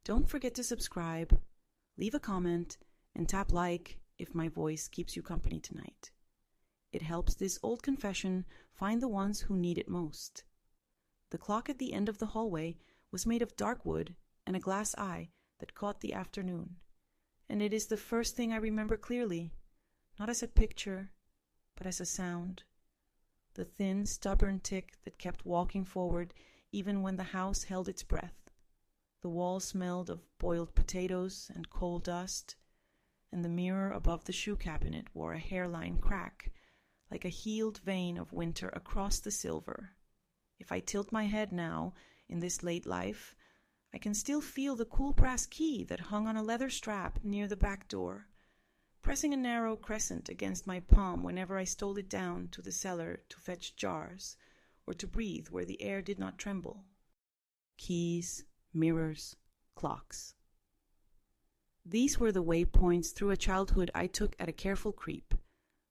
Don't forget to subscribe, leave a comment, and tap like if my voice keeps you company tonight. It helps this old confession find the ones who need it most. The clock at the end of the hallway was made of dark wood and a glass eye that caught the afternoon, and it is the first thing I remember clearly, not as a picture, but as a sound. The thin, stubborn tick that kept walking forward even when the house held its breath. The wall smelled of boiled potatoes and coal dust, and the mirror above the shoe cabinet wore a hairline crack, like a healed vein of winter across the silver. If I tilt my head now, in this late life, I can still feel the cool brass key that hung on a leather strap near the back door, pressing a narrow crescent against my palm whenever I stole it down to the cellar to fetch jars, or to breathe where the air did not tremble. Keys, mirrors, clocks. These were the waypoints through a childhood I took at a careful creep,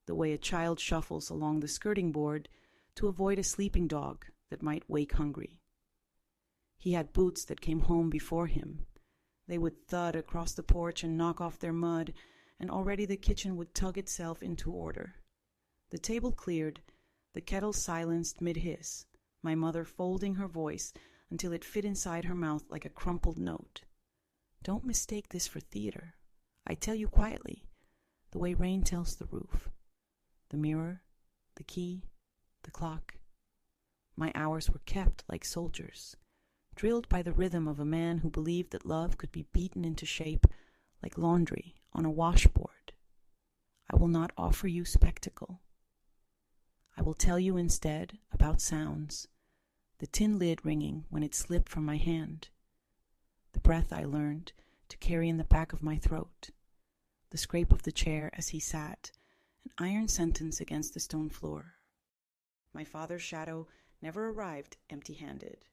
the way a child shuffles along the skirting board to avoid a sleeping dog that might wake hungry. He had boots that came home before him. They would thud across the porch and knock off their mud, and already the kitchen would tug itself into order. The table cleared, the kettle silenced mid-hiss, my mother folding her voice until it fit inside her mouth like a crumpled note. Don't mistake this for theater. I tell you quietly, the way rain tells the roof. The mirror, the key, the clock. My hours were kept like soldiers, drilled by the rhythm of a man who believed that love could be beaten into shape like laundry on a washboard. I will not offer you spectacle. I will tell you instead about sounds, the tin lid ringing when it slipped from my hand, the breath I learned to carry in the back of my throat, the scrape of the chair as he sat, an iron sentence against the stone floor. My father's shadow never arrived empty-handed.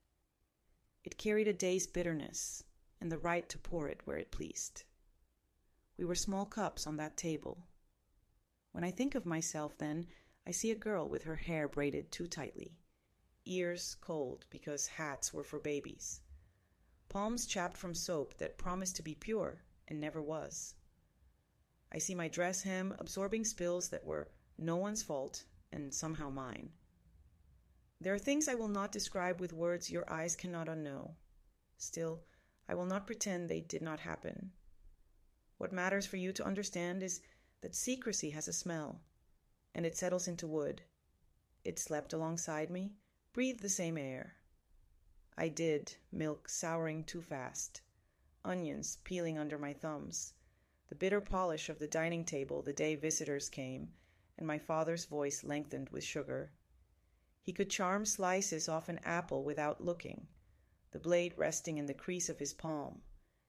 It carried a day's bitterness and the right to pour it where it pleased. We were small cups on that table. When I think of myself then, I see a girl with her hair braided too tightly, ears cold because hats were for babies, palms chapped from soap that promised to be pure and never was. I see my dress hem absorbing spills that were no one's fault and somehow mine. There are things I will not describe with words your eyes cannot unknow. Still, I will not pretend they did not happen. What matters for you to understand is that secrecy has a smell, and it settles into wood. It slept alongside me, breathed the same air. I did, milk souring too fast, onions peeling under my thumbs, the bitter polish of the dining table the day visitors came, and my father's voice lengthened with sugar. He could charm slices off an apple without looking, the blade resting in the crease of his palm,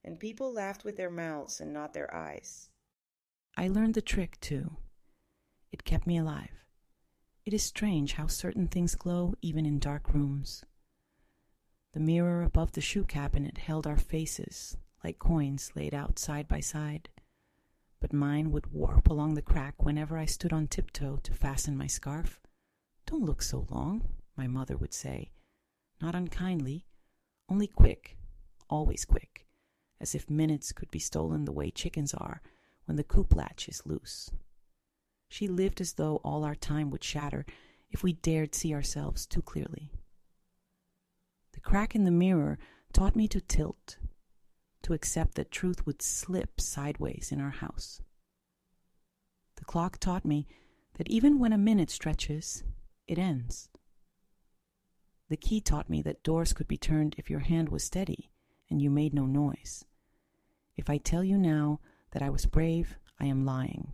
and people laughed with their mouths and not their eyes. I learned the trick, too. It kept me alive. It is strange how certain things glow even in dark rooms. The mirror above the shoe cabinet held our faces like coins laid out side by side, but mine would warp along the crack whenever I stood on tiptoe to fasten my scarf. Don't look so long, my mother would say, not unkindly, only quick, always quick, as if minutes could be stolen the way chickens are when the coop latch is loose. She lived as though all our time would shatter if we dared see ourselves too clearly. The crack in the mirror taught me to tilt, to accept that truth would slip sideways in our house. The clock taught me that even when a minute stretches, it ends. The key taught me that doors could be turned if your hand was steady and you made no noise. If I tell you now that I was brave, I am lying.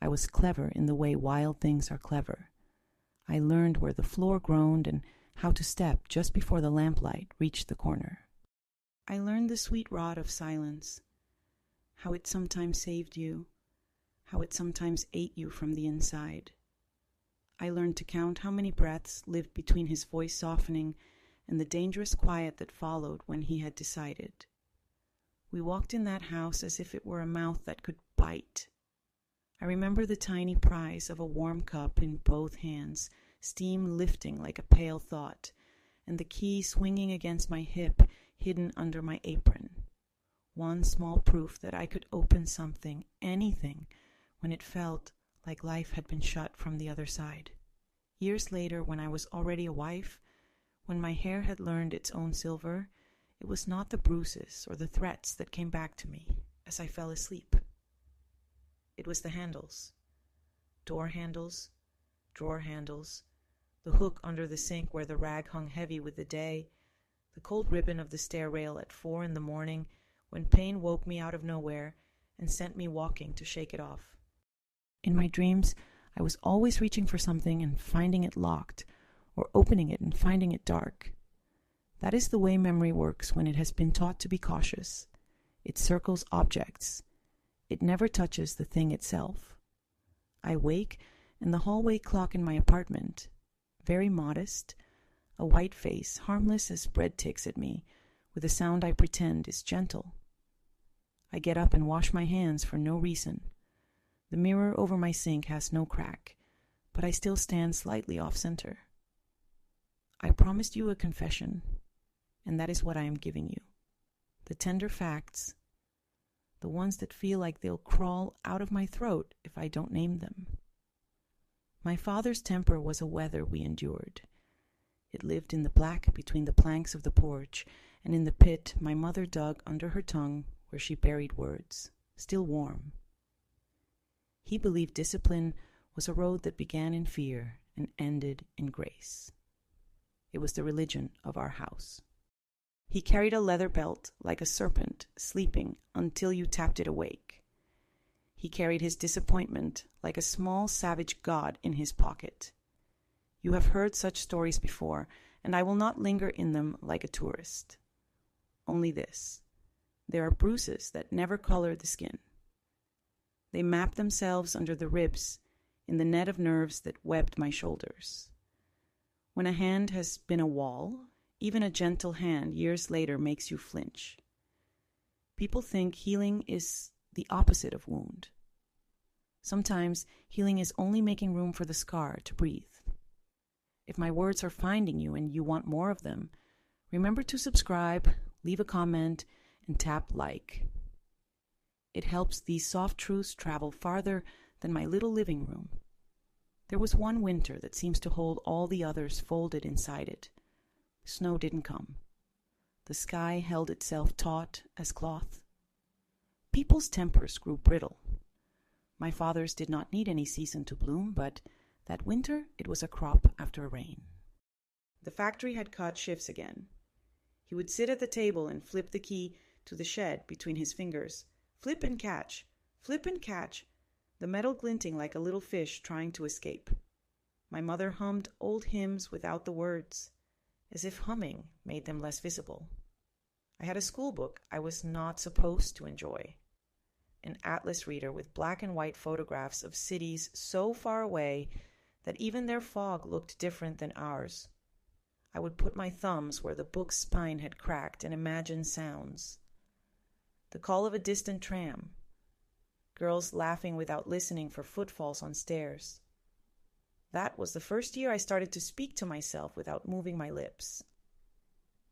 I was clever in the way wild things are clever. I learned where the floor groaned and how to step just before the lamplight reached the corner. I learned the sweet rod of silence, how it sometimes saved you, how it sometimes ate you from the inside. I learned to count how many breaths lived between his voice softening and the dangerous quiet that followed when he had decided. We walked in that house as if it were a mouth that could bite. I remember the tiny prize of a warm cup in both hands, steam lifting like a pale thought, and the key swinging against my hip, hidden under my apron. One small proof that I could open something, anything, when it felt like life had been shut from the other side. Years later, when I was already a wife, when my hair had learned its own silver, it was not the bruises or the threats that came back to me as I fell asleep. It was the handles. Door handles, drawer handles, the hook under the sink where the rag hung heavy with the day, the cold ribbon of the stair rail at 4 a.m. when pain woke me out of nowhere and sent me walking to shake it off. In my dreams, I was always reaching for something and finding it locked, or opening it and finding it dark. That is the way memory works when it has been taught to be cautious. It circles objects. It never touches the thing itself. I wake, and the hallway clock in my apartment, very modest, a white face, harmless as bread ticks at me, with a sound I pretend is gentle. I get up and wash my hands for no reason. The mirror over my sink has no crack, but I still stand slightly off-center. I promised you a confession, and that is what I am giving you. The tender facts, the ones that feel like they'll crawl out of my throat if I don't name them. My father's temper was a weather we endured. It lived in the black between the planks of the porch, and in the pit my mother dug under her tongue where she buried words, still warm. He believed discipline was a road that began in fear and ended in grace. It was the religion of our house. He carried a leather belt like a serpent, sleeping until you tapped it awake. He carried his disappointment like a small savage god in his pocket. You have heard such stories before, and I will not linger in them like a tourist. Only this: there are bruises that never color the skin. They map themselves under the ribs in the net of nerves that webbed my shoulders. When a hand has been a wall, even a gentle hand years later makes you flinch. People think healing is the opposite of wound. Sometimes healing is only making room for the scar to breathe. If my words are finding you and you want more of them, remember to subscribe, leave a comment, and tap like. It helps these soft truths travel farther than my little living room. There was one winter that seems to hold all the others folded inside it. Snow didn't come. The sky held itself taut as cloth. People's tempers grew brittle. My father's did not need any season to bloom, but that winter it was a crop after a rain. The factory had cut shifts again. He would sit at the table and flip the key to the shed between his fingers. Flip and catch, the metal glinting like a little fish trying to escape. My mother hummed old hymns without the words, as if humming made them less visible. I had a school book I was not supposed to enjoy. An atlas reader with black and white photographs of cities so far away that even their fog looked different than ours. I would put my thumbs where the book's spine had cracked and imagine sounds. The call of a distant tram. Girls laughing without listening for footfalls on stairs. That was the first year I started to speak to myself without moving my lips.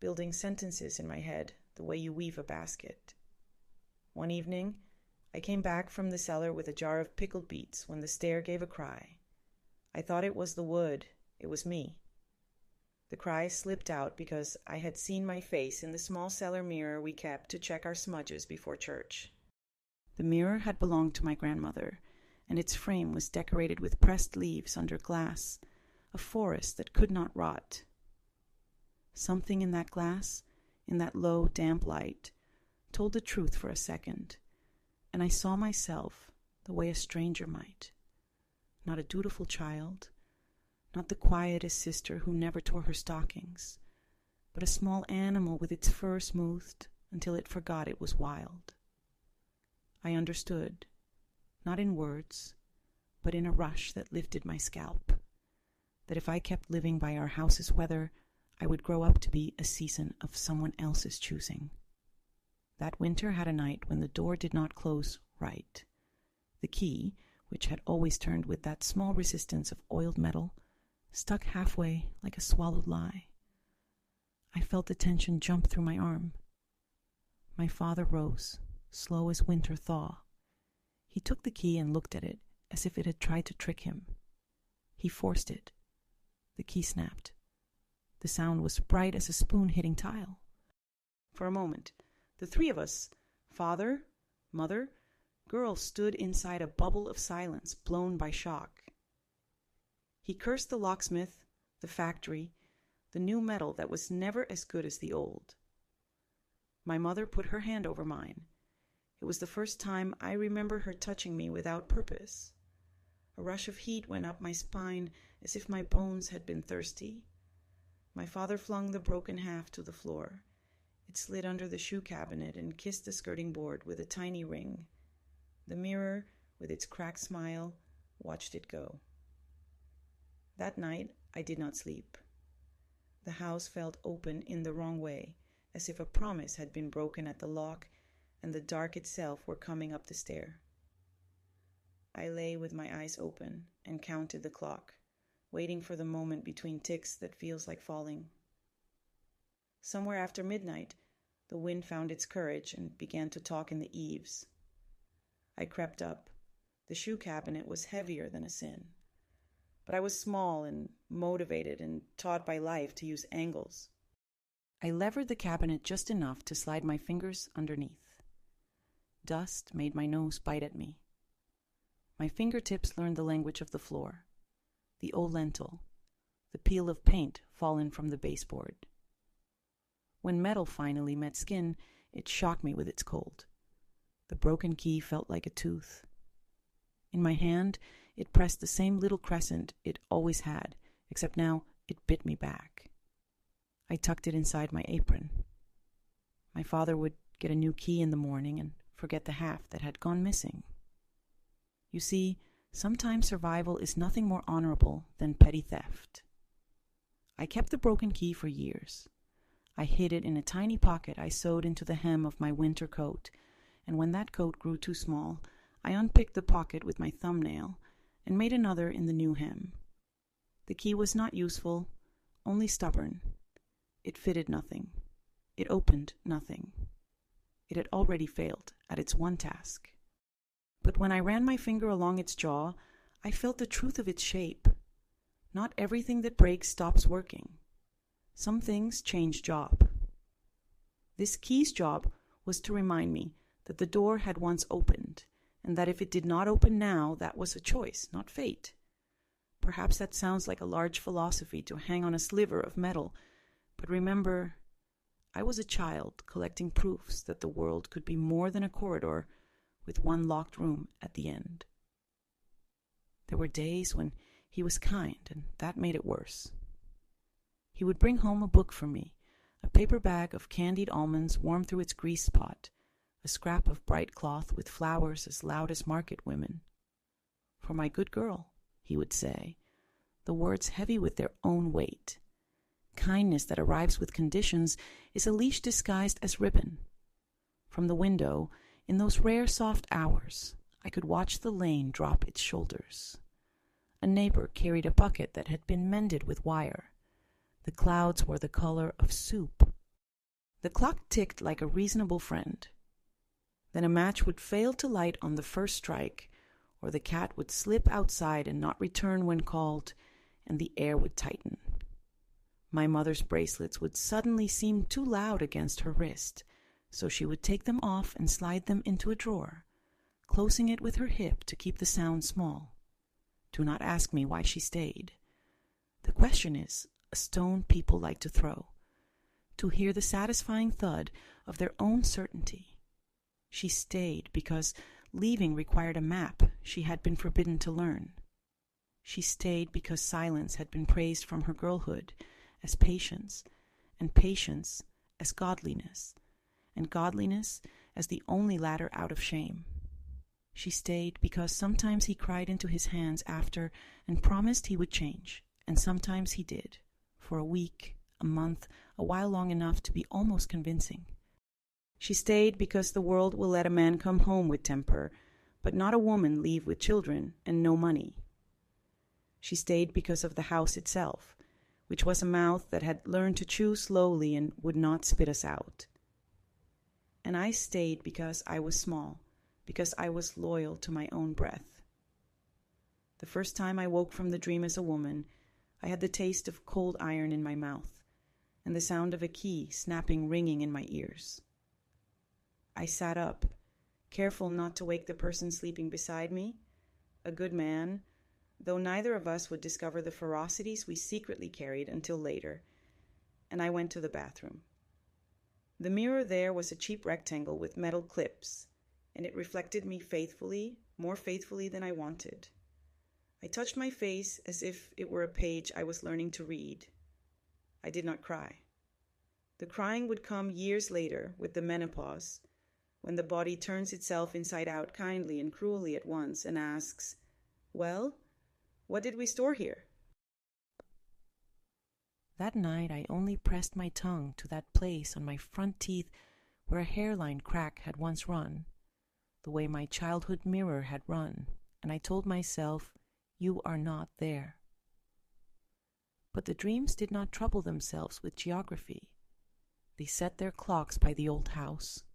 Building sentences in my head the way you weave a basket. One evening, I came back from the cellar with a jar of pickled beets when the stair gave a cry. I thought it was the wood. It was me. The cry slipped out because I had seen my face in the small cellar mirror we kept to check our smudges before church. The mirror had belonged to my grandmother, and its frame was decorated with pressed leaves under glass, a forest that could not rot. Something in that glass, in that low, damp light, told the truth for a second, and I saw myself the way a stranger might. Not a dutiful child, not the quietest sister who never tore her stockings, but a small animal with its fur smoothed until it forgot it was wild. I understood, not in words, but in a rush that lifted my scalp, that if I kept living by our house's weather, I would grow up to be a season of someone else's choosing. That winter had a night when the door did not close right. The key, which had always turned with that small resistance of oiled metal, stuck halfway like a swallowed lie. I felt the tension jump through my arm. My father rose, slow as winter thaw. He took the key and looked at it as if it had tried to trick him. He forced it. The key snapped. The sound was bright as a spoon hitting tile. For a moment, the three of us, father, mother, girl, stood inside a bubble of silence blown by shock. He cursed the locksmith, the factory, the new metal that was never as good as the old. My mother put her hand over mine. It was the first time I remember her touching me without purpose. A rush of heat went up my spine as if my bones had been thirsty. My father flung the broken half to the floor. It slid under the shoe cabinet and kissed the skirting board with a tiny ring. The mirror, with its cracked smile, watched it go. That night, I did not sleep. The house felt open in the wrong way, as if a promise had been broken at the lock and the dark itself were coming up the stair. I lay with my eyes open and counted the clock, waiting for the moment between ticks that feels like falling. Somewhere after midnight, the wind found its courage and began to talk in the eaves. I crept up. The shoe cabinet was heavier than a sin. But I was small and motivated and taught by life to use angles. I levered the cabinet just enough to slide my fingers underneath. Dust made my nose bite at me. My fingertips learned the language of the floor, the old lentil, the peel of paint fallen from the baseboard. When metal finally met skin, it shocked me with its cold. The broken key felt like a tooth. In my hand, it pressed the same little crescent it always had, except now it bit me back. I tucked it inside my apron. My father would get a new key in the morning and forget the half that had gone missing. You see, sometimes survival is nothing more honorable than petty theft. I kept the broken key for years. I hid it in a tiny pocket I sewed into the hem of my winter coat, and when that coat grew too small, I unpicked the pocket with my thumbnail and made another in the new hem. The key was not useful, only stubborn. It fitted nothing. It opened nothing. It had already failed at its one task. But when I ran my finger along its jaw, I felt the truth of its shape. Not everything that breaks stops working. Some things change job. This key's job was to remind me that the door had once opened, and that if it did not open now, that was a choice, not fate. Perhaps that sounds like a large philosophy to hang on a sliver of metal, but remember, I was a child collecting proofs that the world could be more than a corridor with one locked room at the end. There were days when he was kind, and that made it worse. He would bring home a book for me, a paper bag of candied almonds warm through its grease spot, a scrap of bright cloth with flowers as loud as market women. "For my good girl," he would say, the words heavy with their own weight. Kindness that arrives with conditions is a leash disguised as ribbon. From the window, in those rare soft hours, I could watch the lane drop its shoulders. A neighbor carried a bucket that had been mended with wire. The clouds were the color of soup. The clock ticked like a reasonable friend. Then a match would fail to light on the first strike, or the cat would slip outside and not return when called, and the air would tighten. My mother's bracelets would suddenly seem too loud against her wrist, so she would take them off and slide them into a drawer, closing it with her hip to keep the sound small. Do not ask me why she stayed. The question is a stone people like to throw, to hear the satisfying thud of their own certainty. She stayed because leaving required a map she had been forbidden to learn. She stayed because silence had been praised from her girlhood as patience, and patience as godliness, and godliness as the only ladder out of shame. She stayed because sometimes he cried into his hands after and promised he would change, and sometimes he did, for a week, a month, a while long enough to be almost convincing. She stayed because the world will let a man come home with temper, but not a woman leave with children and no money. She stayed because of the house itself, which was a mouth that had learned to chew slowly and would not spit us out. And I stayed because I was small, because I was loyal to my own breath. The first time I woke from the dream as a woman, I had the taste of cold iron in my mouth, and the sound of a key snapping ringing in my ears. I sat up, careful not to wake the person sleeping beside me, a good man, though neither of us would discover the ferocities we secretly carried until later, and I went to the bathroom. The mirror there was a cheap rectangle with metal clips, and it reflected me faithfully, more faithfully than I wanted. I touched my face as if it were a page I was learning to read. I did not cry. The crying would come years later with the menopause, when the body turns itself inside out kindly and cruelly at once and asks, "Well, what did we store here?" That night I only pressed my tongue to that place on my front teeth where a hairline crack had once run, the way my childhood mirror had run, and I told myself, "You are not there." But the dreams did not trouble themselves with geography. They set their clocks by the old house.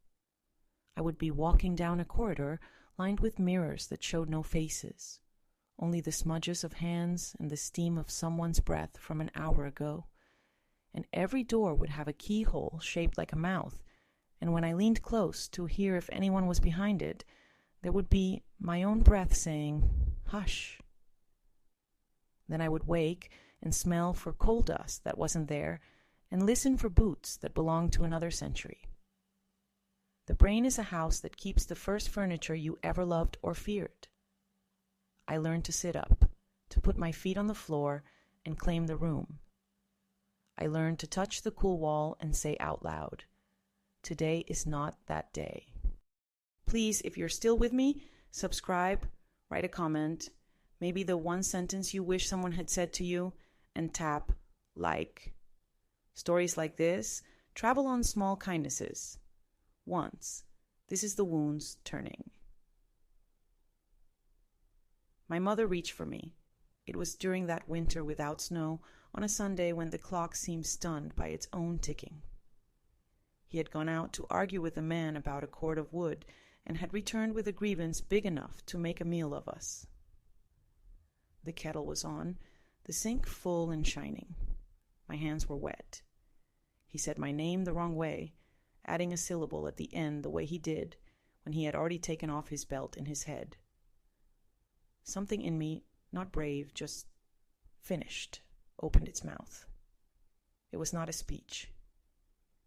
I would be walking down a corridor lined with mirrors that showed no faces, only the smudges of hands and the steam of someone's breath from an hour ago. And every door would have a keyhole shaped like a mouth, and when I leaned close to hear if anyone was behind it, there would be my own breath saying, "Hush." Then I would wake and smell for coal dust that wasn't there, and listen for boots that belonged to another century. The brain is a house that keeps the first furniture you ever loved or feared. I learned to sit up, to put my feet on the floor and claim the room. I learned to touch the cool wall and say out loud, "Today is not that day." Please, if you're still with me, subscribe, write a comment, maybe the one sentence you wish someone had said to you, and tap like. Stories like this travel on small kindnesses. Once, this is the wounds turning. My mother reached for me. It was during that winter without snow, on a Sunday when the clock seemed stunned by its own ticking. He had gone out to argue with a man about a cord of wood, and had returned with a grievance big enough to make a meal of us. The kettle was on, the sink full and shining. My hands were wet. He said my name the wrong way, adding a syllable at the end the way he did when he had already taken off his belt and his head. Something in me, not brave, just finished, opened its mouth. It was not a speech.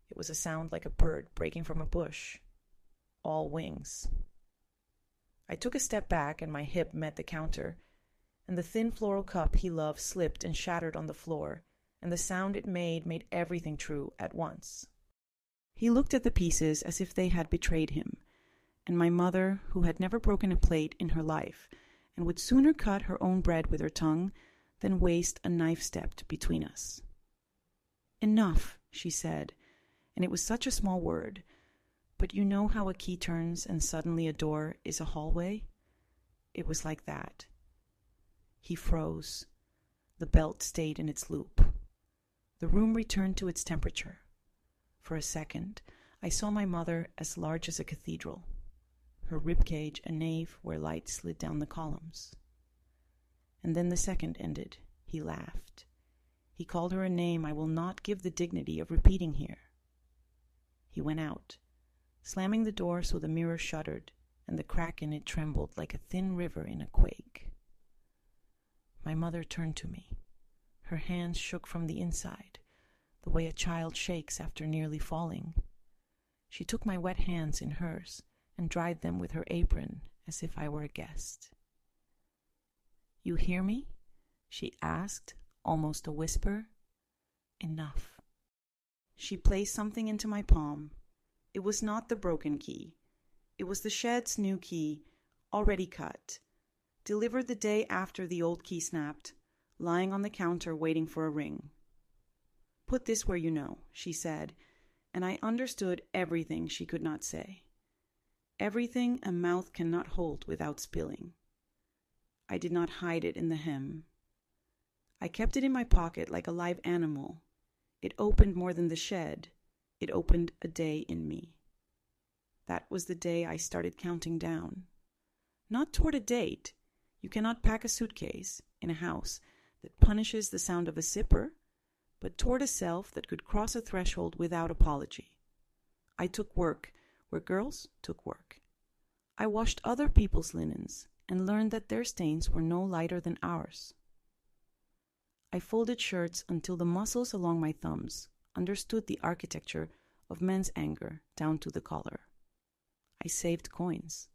It was a sound like a bird breaking from a bush, all wings. I took a step back and my hip met the counter, and the thin floral cup he loved slipped and shattered on the floor, and the sound it made everything true at once. He looked at the pieces as if they had betrayed him, and my mother, who had never broken a plate in her life, and would sooner cut her own bread with her tongue than waste a knife stepped between us. "Enough," she said, and it was such a small word, but you know how a key turns and suddenly a door is a hallway? It was like that. He froze. The belt stayed in its loop. The room returned to its temperature. For a second, I saw my mother as large as a cathedral, her ribcage a nave where light slid down the columns. And then the second ended. He laughed. He called her a name I will not give the dignity of repeating here. He went out, slamming the door so the mirror shuddered, and the crack in it trembled like a thin river in a quake. My mother turned to me. Her hands shook from the inside, the way a child shakes after nearly falling. She took my wet hands in hers and dried them with her apron as if I were a guest. "You hear me?" she asked, almost a whisper. "Enough." She placed something into my palm. It was not the broken key. It was the shed's new key, already cut, delivered the day after the old key snapped, lying on the counter waiting for a ring. "Put this where you know," she said, and I understood everything she could not say. Everything a mouth cannot hold without spilling. I did not hide it in the hem. I kept it in my pocket like a live animal. It opened more than the shed. It opened a day in me. That was the day I started counting down. Not toward a date. You cannot pack a suitcase in a house that punishes the sound of a zipper, but toward a self that could cross a threshold without apology. I took work where girls took work. I washed other people's linens and learned that their stains were no lighter than ours. I folded shirts until the muscles along my thumbs understood the architecture of men's anger down to the collar. I saved coins.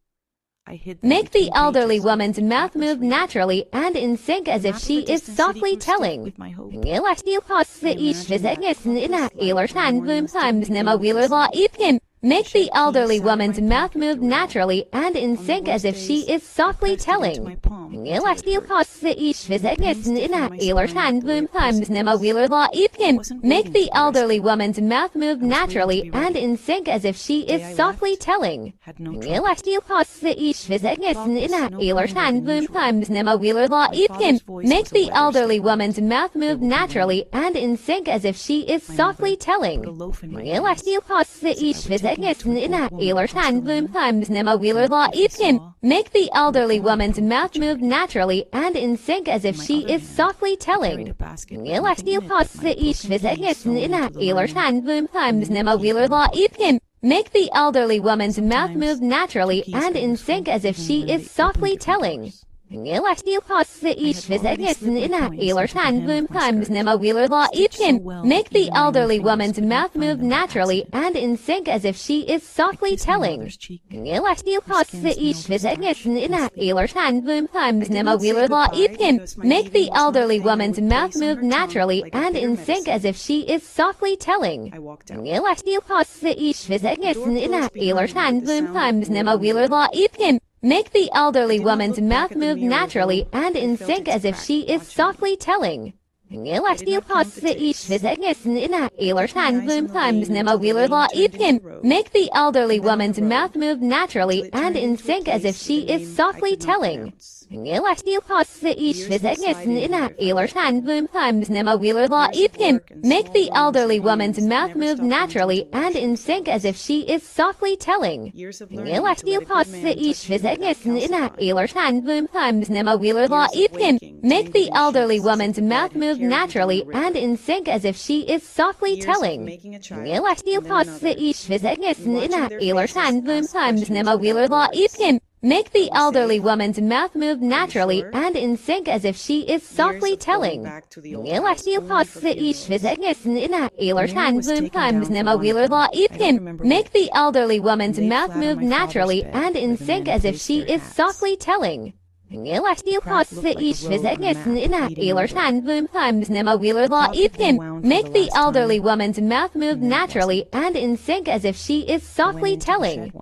I hid them Make the between elderly pages woman's of the mouth atlas move reader. naturally and in sync as The if map of she the is distant city softly grew stiff telling. with my hope. Ngela stil passe ish visegnessen ina ilar shan vum times nema wheeler law eat him. Make the elderly woman's mouth move naturally and in sync as if she is softly telling. Ngela stil passe ish visegnessen ina ilar shan vum times nema wheeler law eat him. Make the elderly woman's mouth move naturally and in sync as if she is softly telling. Ngela stil passe ish visegnessen ina ilar shan vum times nema wheeler law eat him. Make the elderly woman's mouth move naturally and in sync as if she is softly telling. Ngela stil passe ish visegnessen ina ilar shan vum times nema wheeler law eat him. Make the elderly woman's mouth move naturally and in sync as if she is softly telling. Ngela stil passe ish visegnessen ina ilar shan vum times nema wheeler law eat him. Make the elderly woman's mouth move naturally and in sync as if she is softly telling. Ngela stil passe ish visegnessen ina ilar shan vum times nema wheeler law eat him. Make the elderly woman's mouth move naturally and in sync as if she is softly telling. Ngela stil passe ish visegnessen ina ilar shan vum times nema wheeler law eat him. Make the elderly woman's mouth move naturally and in sync as if she is softly telling. Ngela stil passe ish visegnessen ina ilar shan vum times nema wheeler law eat him. Make the elderly woman's mouth move naturally and in sync as if she is softly telling. Ngela stil passe ish visegnessen ina ilar shan vum times nema wheeler law eat him. Make the elderly woman's mouth move naturally and in sync as if she is softly telling. Ngela stil passe ish visegnessen ina ilar shan vum times nema wheeler law eat him. Make the elderly woman's mouth move naturally and in sync as if she is softly telling. Ngela stil passe ish visegnessen ina ilar shan vum times nema wheeler law eat him. Make the elderly woman's mouth move naturally and in sync as if she is softly telling. Ngela stil passe ish visegnessen ina ilar shan vum times nema wheeler law eat him. Make the elderly woman's mouth move naturally and in sync as if she is softly telling. Ngela stil passe ish visegnessen ina ilar shan vum times nema wheeler law eat him. Make the elderly woman's mouth move naturally and in sync as if she is softly telling. Ngela stil passe ish visegnessen ina ilar shan vum times nema wheeler law eat him. Make the elderly woman's mouth move naturally and in sync as if she is softly telling.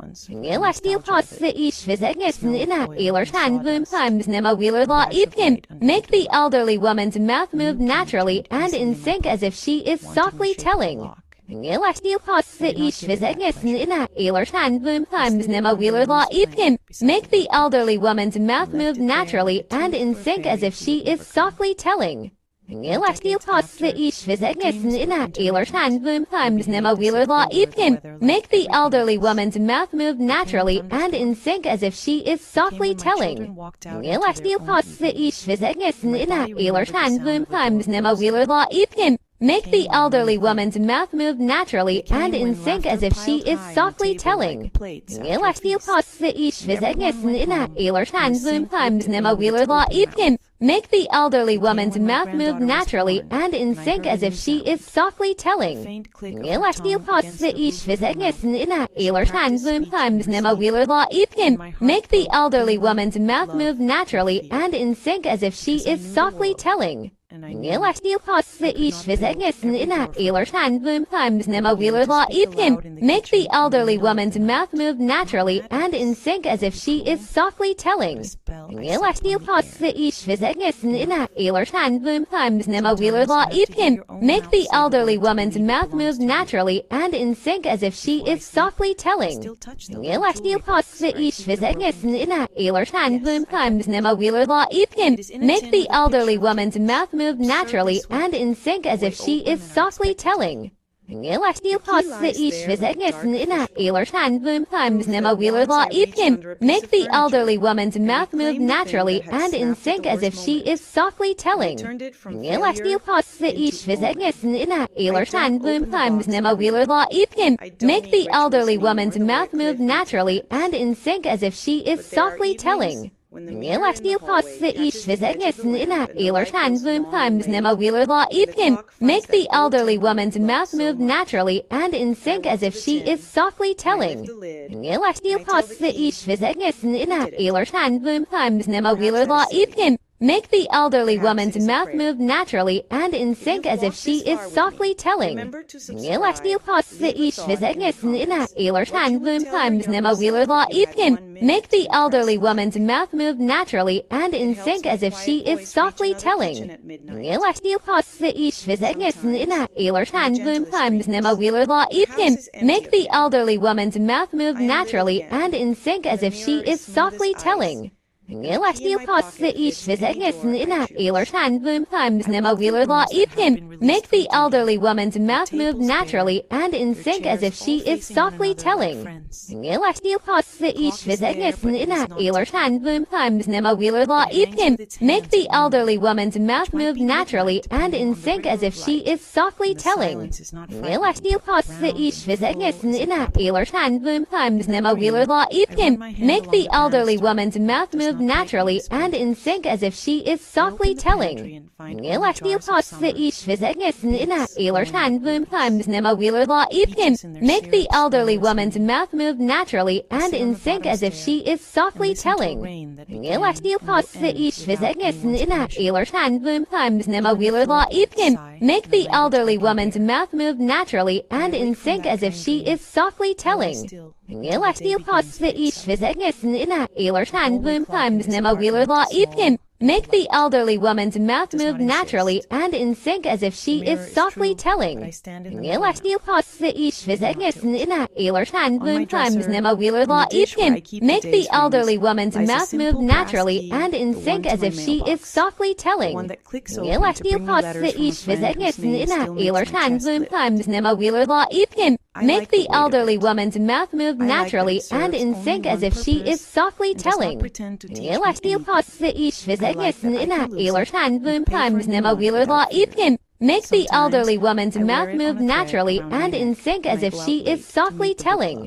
Ngela stil passe ish visegnessen ina ilar shan vum times nema wheeler law eat him. Make the elderly woman's mouth move naturally and in sync as if she is softly telling. Ngela stil passe ish visegnessen ina ilar shan vum times nema wheeler law eat him. Make the elderly woman's mouth move naturally and in sync as if she is softly telling. Ngela stil passe ish visegnessen ina ilar shan vum times nema wheeler law eat him. Make the elderly woman's mouth move naturally and in sync as if she is softly telling. Ngela stil passe ish visegnessen ina ilar shan vum times nema wheeler law eat him. Make the elderly woman's mouth move naturally and in sync as if she is softly telling. Ngela stil passe ish visegnessen ina ilar shan vum times nema wheeler law eat him. Make the elderly woman's mouth move naturally and in sync as if she is softly telling. Ngela stil passe ish visegnessen ina ilar shan vum times nema wheeler law eat him. Make the elderly woman's mouth move naturally and in sync as if she is softly telling. Ngela stil passe ish visegnessen ina ilar shan vum times nema wheeler law eat him. Make the elderly woman's mouth move naturally and in sync as if she is softly telling. Ngela stil passe ish visegnessen ina ilar shan vum times nema wheeler law eat him. Make the elderly woman's mouth move naturally and in sync as if she is softly telling. Ngela stil passe ish visegnessen ina ilar shan vum times nema wheeler law eat him. Make the elderly woman's mouth move naturally and in sync as if she is softly telling. Elastil passe ich Visagnessen in a Elersan Boom Times Nema Wheeler Law Epkim. Make the elderly woman's mouth move naturally and in sync as if she is softly telling. Elastil passe ich Visagnessen in a Elersan Boom Times Nema Wheeler Law Epkim. Make the elderly woman's mouth move naturally and in sync as if she is softly telling. Elastil passe ich Visagnessen in a Elersan Boom Times Nema Wheeler Law Epkim. Make the elderly woman's mouth move naturally and in sync as if she is softly telling. Elastil passe ich Visagnessen in a Elersan Boom Times Nema Wheeler Law Epkim. Make the elderly woman's mouth move naturally and in sync as if she is softly telling. Elastil passe ich Visagnessen in a Elersan Boom Times Nema Wheeler Law Epkim. Make the elderly woman's mouth move naturally and in sync as if she is softly telling. Elastil passe ich Visagnessen in a Elersan Boom Times Nema Wheeler Law Epkim. Make the elderly woman's mouth move naturally and in sync as if she is softly telling. Elastil passe ich Visagnessen in a Elersan Boom Times Nema Wheeler Law Epkim. Make the elderly woman's mouth move naturally and in sync as if she is softly telling. Elastil passe ich Visagnessen in a Elersan Boom Times Nema Wheeler Law Epkim. Make the elderly woman's mouth move naturally and in sync as if she is softly telling. Elastil passe ich Visagnessen in a Elersan Boom Times Nema Wheeler Law Epkim. Make the elderly woman's mouth move naturally and in sync as if she is softly telling. Elastil passe ich Visagnessen in a Elersan Boom Times Nema Wheeler Law Epkim. Make the elderly woman's mouth move naturally and in sync as if she is softly telling. Elastil passe ich Visagnessen in a Elersan Boom Times Nema Wheeler Law Epkim. Make the elderly woman's mouth move naturally and in sync as if she is softly telling. Elastil passe ich Visagnessen in a Elersan Boom Times Nema Wheeler Law Epkim. Make the elderly woman's mouth move naturally and in sync as if she is softly telling. Elastil passe ich Visagnessen in a Elersan Boom Times Nema Wheeler Law Epkim. Make the elderly woman's mouth move naturally and in sync as if she is softly telling. Elastil passe ich Visagnessen in a Elersan Boom Times Nema Wheeler Law Epkim. Make the elderly woman's mouth move naturally and in sync as if she is softly telling. Elastil passe ich Visagnessen in a Elersan Boom Times Nema Wheeler Law Epkim. Make the elderly woman's mouth move naturally and in sync as if she is softly telling.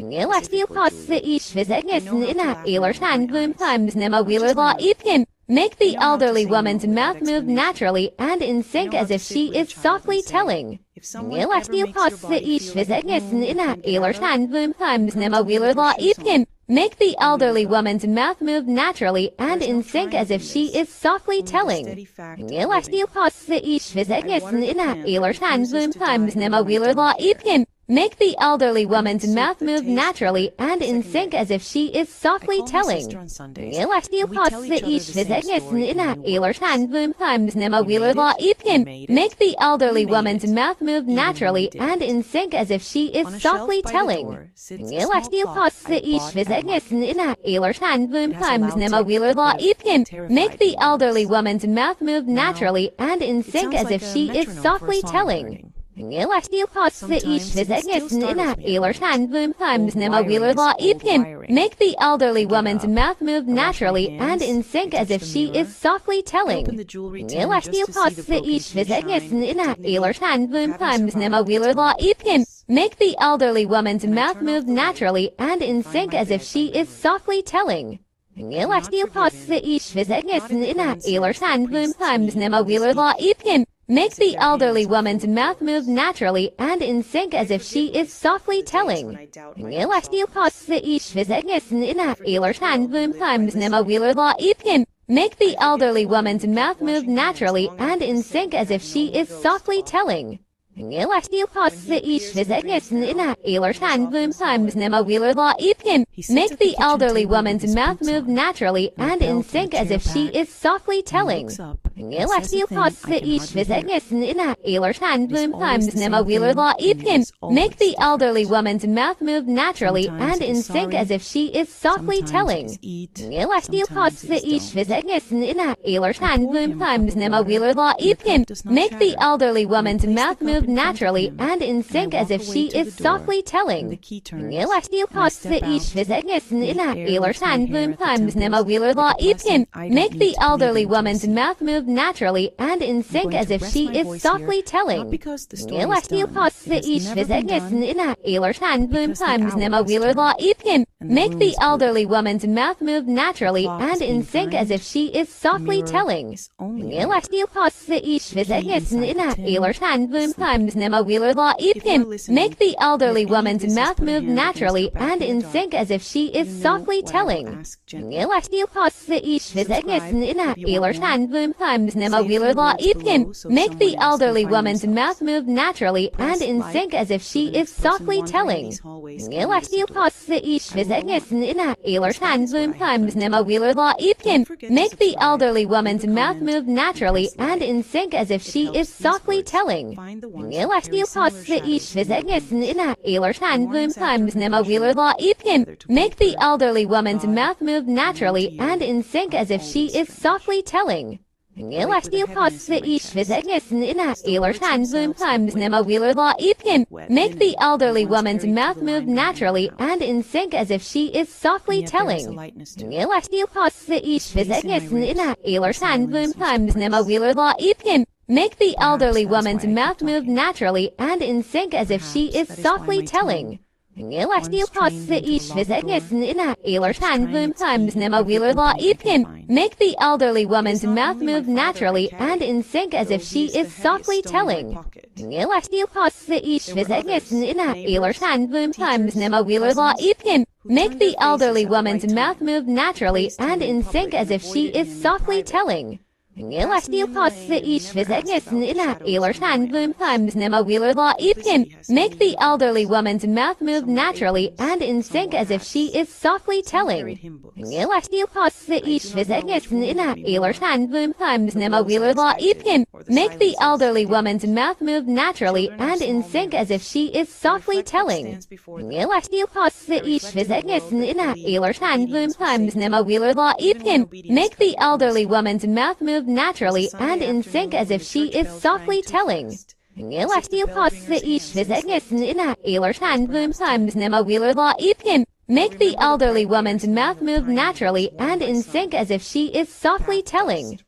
Elastil passe ich Visagnessen in a Elersan Boom Times Nema Wheeler Law Epkim. Make the elderly woman's mouth move naturally and in sync as if she is softly telling. Elastil passe ich Visagnessen in a Elersan Boom Times Nema Wheeler Law Epkim. Make the elderly woman's mouth move naturally and in sync as if she is softly telling. Elastil passe ich Visagnessen in a Elersan Boom Times Nema Wheeler Law Epkim. Make the elderly woman's mouth move naturally and in sync as if she is softly telling. Elastil passe ich Visagnessen in a Elersan Boom Times Nema Wheeler Law Epkim. Make the elderly woman's mouth move naturally and in sync as if she is softly telling. Elastil passe ich Visagnessen in a Elersan Boom Times Nema Wheeler Law Epkim. Make the elderly woman's mouth move naturally and in sync as if she is softly telling. Elastil passe ich Visagnessen in a Elersan Boom Times Nema Wheeler Law Epkim. Make the elderly woman's mouth move naturally and in sync as if she is softly telling. Elastil passe ich Visagnessen in a Elersan Boom Times Nema Wheeler Law Epkim. Make the elderly woman's mouth move naturally and in sync as if she is softly telling. Elastil passe ich Visagnessen in a Elersan Boom Times Nema Wheeler Law Epkim. Make the elderly woman's mouth move naturally and in sync as if she is softly telling. Elastil passe ich Visagnessen in a Elersan Boom Times Nema Wheeler Law Epkim. Make the elderly woman's mouth move naturally and in sync as if she is softly telling. Elastil passe ich Visagnessen in a Elersan Boom Times Nema Wheeler Law Epkim. Make the elderly woman's mouth move naturally and in sync as if she is softly telling. Elastil passe ich Visagnessen in a Elersan Boom Times Nema Wheeler Law Epkim. Make the elderly woman's mouth move naturally and in sync as if she is softly telling. Elastil passe ich Visagnessen in a Elersan Boom Times Nema Wheeler Law Epkim. Make the elderly woman's mouth move move naturally and in sync as if she is softly telling. Elastil costa ish visagnessen in a Eler Sandboom times Nema Wheeler Law Epim. Make the elderly woman's mouth move naturally and in sync as if she is softly telling. Elastil costa ish visagnessen in a Eler Sandboom times Nema Wheeler Law Epim. Make the elderly woman's mouth move naturally and in sync as if she is softly telling. Elastil costa ish visagnessen in a Eler Sandboom times Nema Wheeler Law Epim. Make the elderly woman's mouth move naturally and in sync as if she is softly telling. Elastil costa ish visagnessen in a Eler Sandboom times Nema Wheeler Law Epim. Make the elderly woman's mouth move naturally and in sync as if she is softly telling. Elastil costa ish visagnessen in a Eler Sandboom times Nema Wheeler Law Epim. Make the elderly woman's mouth move naturally and in sync as if she is softly telling. Elastil costa ish visagnessen in a Eler Sandboom times Nema Wheeler Law Epim. Make the elderly woman's mouth move naturally and in sync as if she is softly telling. Elastil costa ish visagnessen in a Eler Sandboom times Nema Wheeler Law Epim. Make the elderly woman's mouth move naturally and in sync as if she is softly telling. Elastil costa ish visagnessen in a Eler Sandboom times Nema Wheeler Law Epim. Make the elderly woman's mouth move naturally and in sync as if she is softly telling. Elastil costa ish visagnessen in a Eler Sandboom times Nema Wheeler Law Epim. Make the elderly woman's mouth move naturally and in sync as if she is softly telling. Elastil costa ish visagnessen in a Eler Sandboom times Nema Wheeler Law Epim. Make the elderly woman's mouth move naturally and in sync as if she is softly telling. Elastil costa ish visagnessen in a Eler Sandboom times Nema Wheeler Law Epim. Make the elderly woman's mouth move naturally and in sync as if she is softly telling. Elastil costa ish visagnessen in a Eler Sandboom times Nema Wheeler Law Epim. Make the elderly woman's mouth move naturally and in sync as if she is softly telling. Elastil costa ish visagnessen in a Eler Sandboom times Nema Wheeler Law Epim. Make the elderly woman's mouth move naturally and in sync as if she is softly telling. Elastil costa ish visagnessen in a Eler Sandboom times Nema Wheeler Law Epim. Make the elderly woman's mouth move naturally and in sync as if she is softly telling.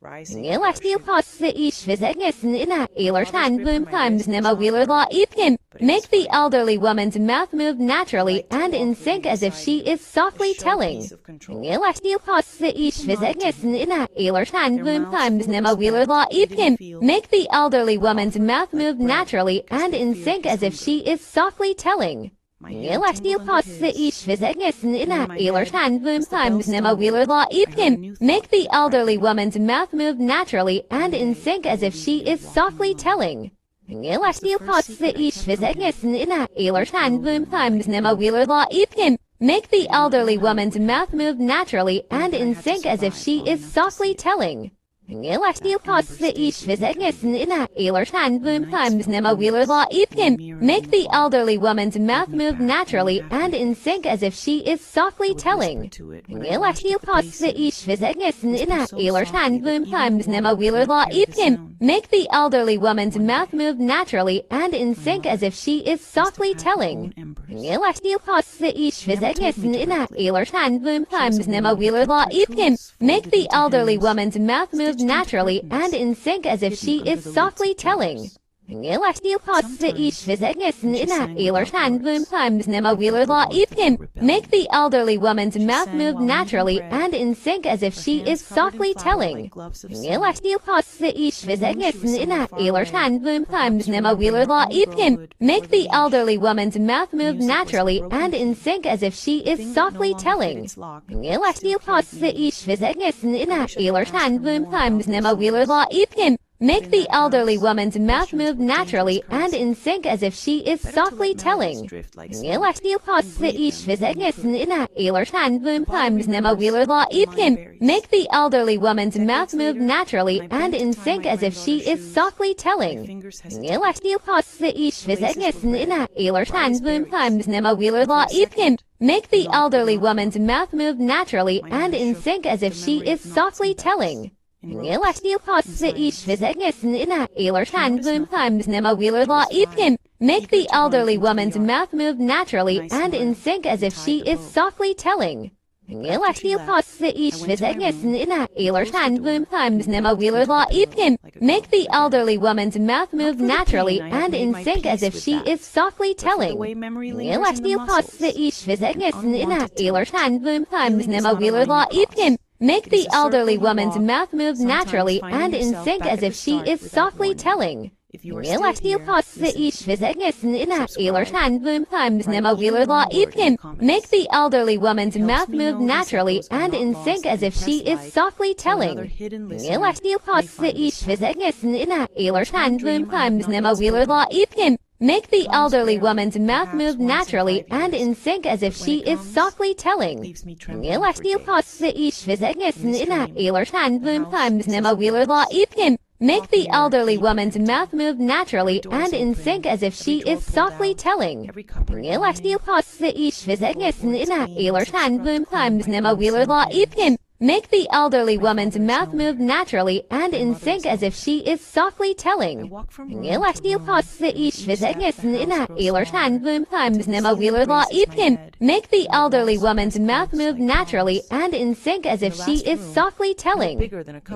Elastil costa ish visagnessen in a Eler Sandboom times Nema Wheeler Law Epim. Make the elderly woman's mouth move naturally and in sync as if she is softly telling. Elastil costa ish visagnessen in a Eler Sandboom times Nema Wheeler Law Epim. Make the elderly woman's mouth move naturally and in sync as if she is softly telling. Elastil costa ish visagnessen in a Eler Sandboom times Nema Wheeler Law Epim. Make the elderly woman's mouth move naturally and in sync as if she is softly telling. Elastil costa ish visagnessen in a Eler Sandboom times Nema Wheeler Law Epim. Make the elderly woman's mouth move naturally and in sync as if she is softly telling. Elastil costa ish visagnessen in a Eler Sandboom times Nema Wheeler Law Epim. Make the elderly woman's mouth move naturally and in sync as if she is softly telling. Elastil costa ish visagnessen in a Eler Sandboom times Nema Wheeler Law Epim. Make the elderly woman's mouth move naturally and in sync as if she is softly telling. Elastil costa ish visagnessen in a Eler Sandboom times Nema Wheeler Law Epim. Make the elderly woman's mouth move naturally and in sync as if she is softly telling. Elastil costa ish visagnessen in a Eler Sandboom times Nema Wheeler Law Epim. Make the elderly woman's mouth move naturally and in sync as if she is softly telling. Elastil costa ish visagnessen in a Eler Sandboom times Nema Wheeler Law Epim. Make the elderly woman's mouth move naturally and in sync as if she is softly telling. Elastil costa ish visagnessen in a Eler Sandboom times Nema Wheeler Law Epim. Make the elderly woman's mouth move naturally and in sync as if she is softly telling. Elastil costa ish visagnessen in a Eler Sandboom times Nema Wheeler Law Epim. Make the elderly woman's mouth move naturally and in sync as if she is softly telling. Elastil costa ish visagnessen in a Eler Sandboom times Nema Wheeler Law Epim. Make the elderly woman's mouth move naturally and in sync as if she is softly telling. Elective costs the each visagnessin in a Ailer Shandlum times Nema Wheeler Law Ipkim. Make the elderly woman's mouth move naturally and in sync as if she is softly telling. Elective costs the each visagnessin in a Ailer Shandlum times Nema Wheeler Law Ipkim. Make the elderly woman's mouth move naturally and in sync as if she is softly telling. Elective costs the each visagnessin in a Ailer Shandlum times Nema Wheeler Law Ipkim. Make the elderly woman's mouth move naturally and in sync as if she is softly telling. Elective costs the each visagnessin in a Ailer Shandlum times Nema Wheeler Law Ipkim. Make the elderly woman's mouth move naturally and in sync as if she is softly telling. Elective costs the each visagnessin in a Ailer Shandlum times Nema Wheeler Law Ipkim. Make the elderly woman's mouth move naturally and in sync as if she is softly telling. Elective costs the each visagnessin in a Ailer Shandlum times Nema Wheeler Law Ipkim. Make the elderly woman's mouth move naturally and in sync as if she is softly telling. Elective costs the each visagnessin in a Ailer Shandlum times Nema Wheeler Law Ipkim. Make the elderly woman's mouth move naturally and in sync as if she is softly telling. Elective costs the each visagnessin in a Ailer Shandlum times Nema Wheeler Law Ipkim. Make the elderly woman's mouth move naturally and in sync as if she is softly telling.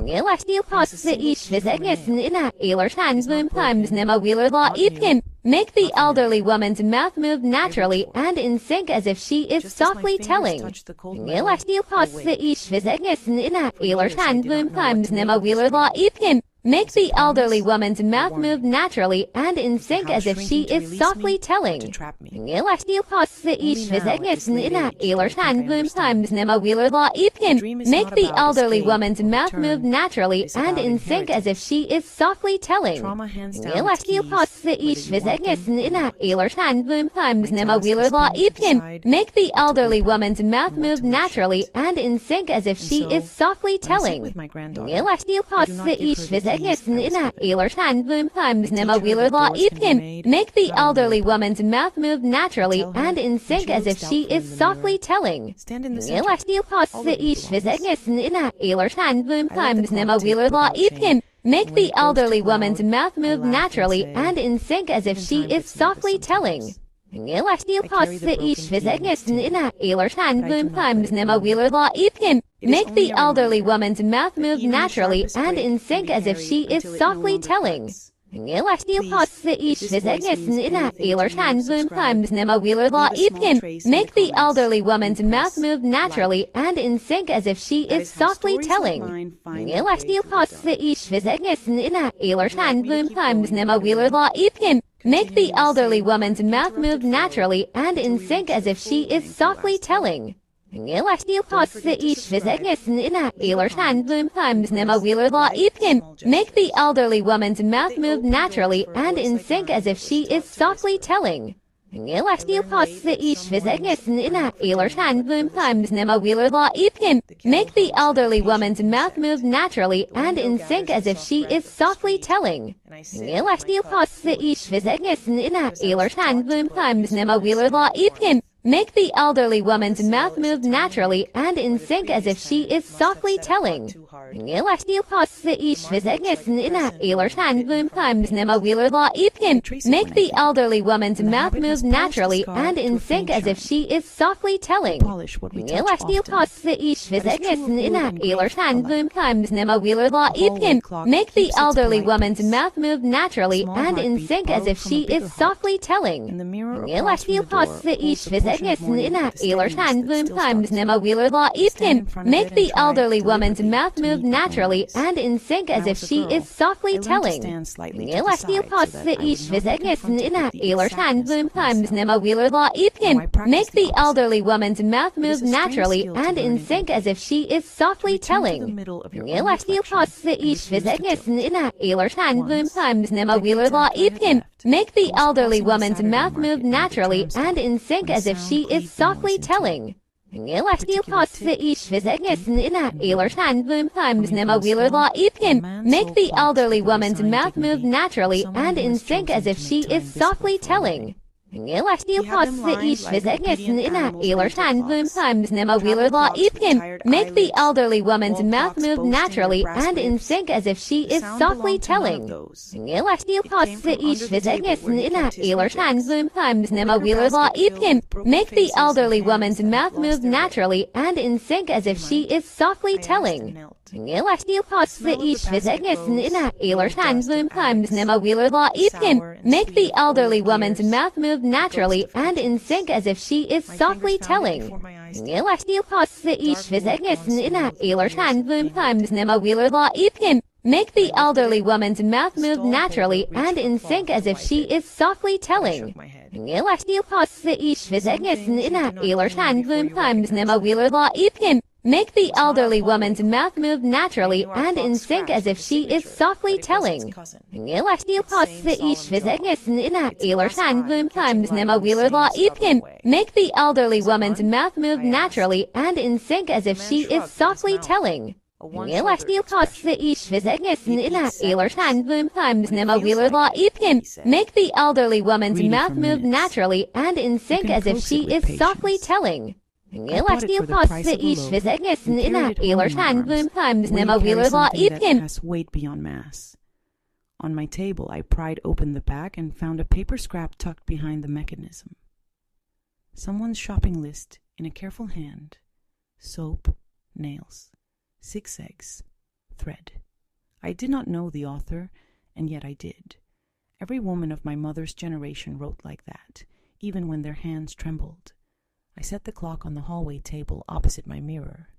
Elective costs the each visagnessin in a Ailer Shandlum times Nema Wheeler Law Ipkim. Make the elderly woman's mouth move naturally and in sync as if she is softly telling. Elective costs the each visagnessin in a Ailer Shandlum times Nema Wheeler Law Ipkim. Make the elderly woman's mouth move naturally and in sync as if she is softly telling. Elective costs the each visagnessin in a Ailer Shandlum times Nema Wheeler Law Ipkim. Make the elderly woman's mouth move naturally and in sync as if she is softly telling. Elective costs the each visagnessin in a Ailer Shandlum times Nema Wheeler Law Ipkim. Make the elderly woman's mouth move naturally and in sync as if she is softly telling. Elective costs the each visagnessin in a Ailer Shandlum times Nema Wheeler Law Ipkim. Make the elderly woman's mouth move naturally and in sync as if she is softly telling. Elective costs the each visagnessin in a Ailer Shandlum times Nema Wheeler Law Ipkim. Make the elderly woman's mouth move naturally and in sync as if she is softly telling. Elective costs the each visagnessin in a Ailer Shandlum times Nema Wheeler Law Ipkim. Make the elderly woman's mouth move naturally and in sync as if she is softly telling. Elective costs the each visagnessin in a Ailer Shandlum times Nema Wheeler Law Ipkim. Make the elderly woman's mouth move naturally and in sync as if she is softly telling. Elective costs the each visagnessin in a Ailer Shandlum times Nema Wheeler Law Ipkim. Make the elderly woman's mouth move naturally and in sync as if she is softly telling. Elective costs the each visagnessin in a Ailer Shandlum times Nema Wheeler Law Ipkim. Make the elderly woman's mouth move naturally and in sync as if she is softly telling. Elective costs the each visagnessin in a Ailer Shandlum times Nema Wheeler Law Ipkim. Make the elderly woman's mouth move naturally and in sync as if she is softly telling. Elective costs the each visagnessin in a Ailer Shandlum times Nema Wheeler Law Ipkim. Make the elderly woman's mouth move naturally and in sync as if she is softly telling. Elective costs the each visagnessin in a Ailer Shandlum times Nema Wheeler Law Ipkim. Make the elderly woman's mouth move naturally and in sync as if she is softly telling. Elective costs the each visagnessin in a Ailer Shandlum times Nema Wheeler Law Ipkim. Make the elderly woman's mouth move naturally and in sync as if she is softly telling. Elective costs the each visagnessin in a Ailer Shandlum times Nema Wheeler Law Ipkim. Make the elderly woman's mouth move naturally and in sync as if she is softly telling. Elective costs the each visagnessin in a Ailer Shandlum times Nema Wheeler Law Ipkim. Make the elderly woman's mouth move naturally and in sync as if she is softly telling. Elective costs the each visagnessin in a Ailer Shandlum times Nema Wheeler Law Ipkim. Make the elderly woman's mouth move naturally and in sync as if she is softly telling. Elective costs the each visagnessin in a Ailer Shandlum times Nema Wheeler Law Ipkim. Make the elderly woman's mouth move naturally and in sync as if she is softly telling. Nghĩa still costs the each visit in a Ealer time times Nema Wheeler law Ipkin. Make the elderly woman's mouth move naturally and in sync as if she is softly telling. Nghĩa still costs the each visit in a Ealer time times Nema Wheeler law Ipkin. Make the elderly woman's mouth move naturally and in sync as if she is softly telling. Nghĩa still costs the each visit in a Ealer time times Nema Wheeler law Ipkin. Make the elderly woman's mouth move naturally and in sync as if she is softly telling. Nghĩa still costs the each visit in a Ealer time times Nema Wheeler law Ipkin. Make the elderly woman's mouth move naturally and in sync as if she is softly telling. Nghĩa still costs the each visit in a Ealer time times Nema Wheeler law Ipkin. Make the elderly woman's mouth move naturally and in sync as if she is softly telling. Nghĩa still costs the each visit in a Ealer time times Nema Wheeler law Ipkin. Make the elderly woman's mouth move naturally and in sync as if she is softly telling. Nghĩa still costs the each visit in a Ealer time times Nema Wheeler law Ipkin. Make the elderly woman's mouth move naturally and in sync as if she is softly telling. Nghĩa still costs the each visit in a Ealer time times Nema Wheeler law Ipkin. Has weight beyond mass. On my table, I pried open the pack and found a paper scrap tucked behind the mechanism. Someone's shopping list in a careful hand. Soap, nails, 6 eggs, thread. I did not know the author, and yet I did. Every woman of my mother's generation wrote like that, even when their hands trembled. I set the clock on the hallway table opposite my mirror,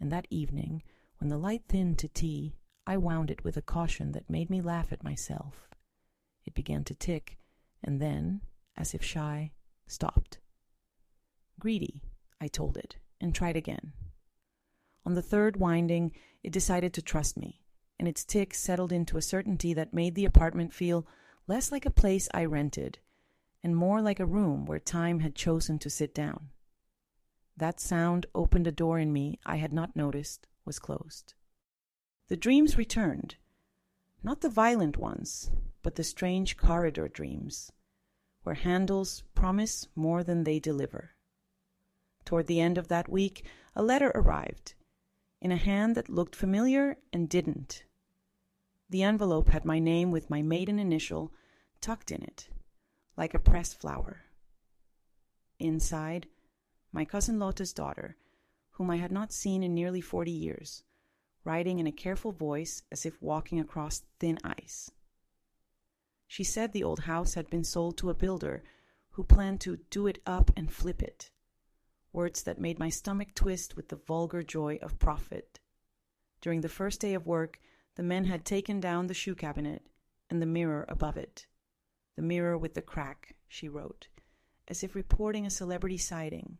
and that evening, when the light thinned to tea, I wound it with a caution that made me laugh at myself. It began to tick, and then, as if shy, stopped. Greedy, I told it, and tried again. On the third winding, it decided to trust me, and its tick settled into a certainty that made the apartment feel less like a place I rented, and more like a room where time had chosen to sit down. That sound opened a door in me I had not noticed was closed. The dreams returned, not the violent ones, but the strange corridor dreams, where handles promise more than they deliver. Toward the end of that week, a letter arrived, in a hand that looked familiar and didn't. The envelope had my name with my maiden initial tucked in it, like a pressed flower. Inside, my cousin Lotta's daughter, whom I had not seen in nearly 40 years, writing in a careful voice as if walking across thin ice. She said the old house had been sold to a builder who planned to do it up and flip it, words that made my stomach twist with the vulgar joy of profit. During the first day of work, the men had taken down the shoe cabinet and the mirror above it. The mirror with the crack, she wrote, as if reporting a celebrity sighting.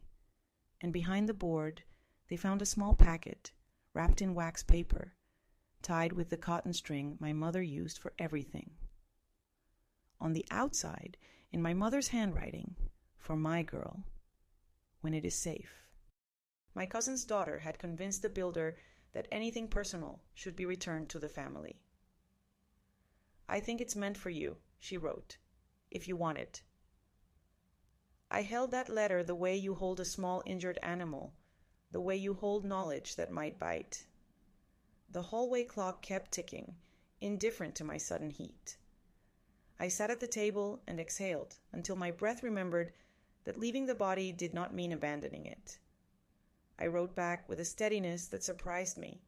And behind the board, they found a small packet, wrapped in wax paper, tied with the cotton string my mother used for everything. On the outside, in my mother's handwriting, for my girl, when it is safe. My cousin's daughter had convinced the builder that anything personal should be returned to the family. I think it's meant for you, she wrote, if you want it. I held that letter the way you hold a small injured animal, the way you hold knowledge that might bite. The hallway clock kept ticking, indifferent to my sudden heat. I sat at the table and exhaled until my breath remembered that leaving the body did not mean abandoning it. I wrote back with a steadiness that surprised me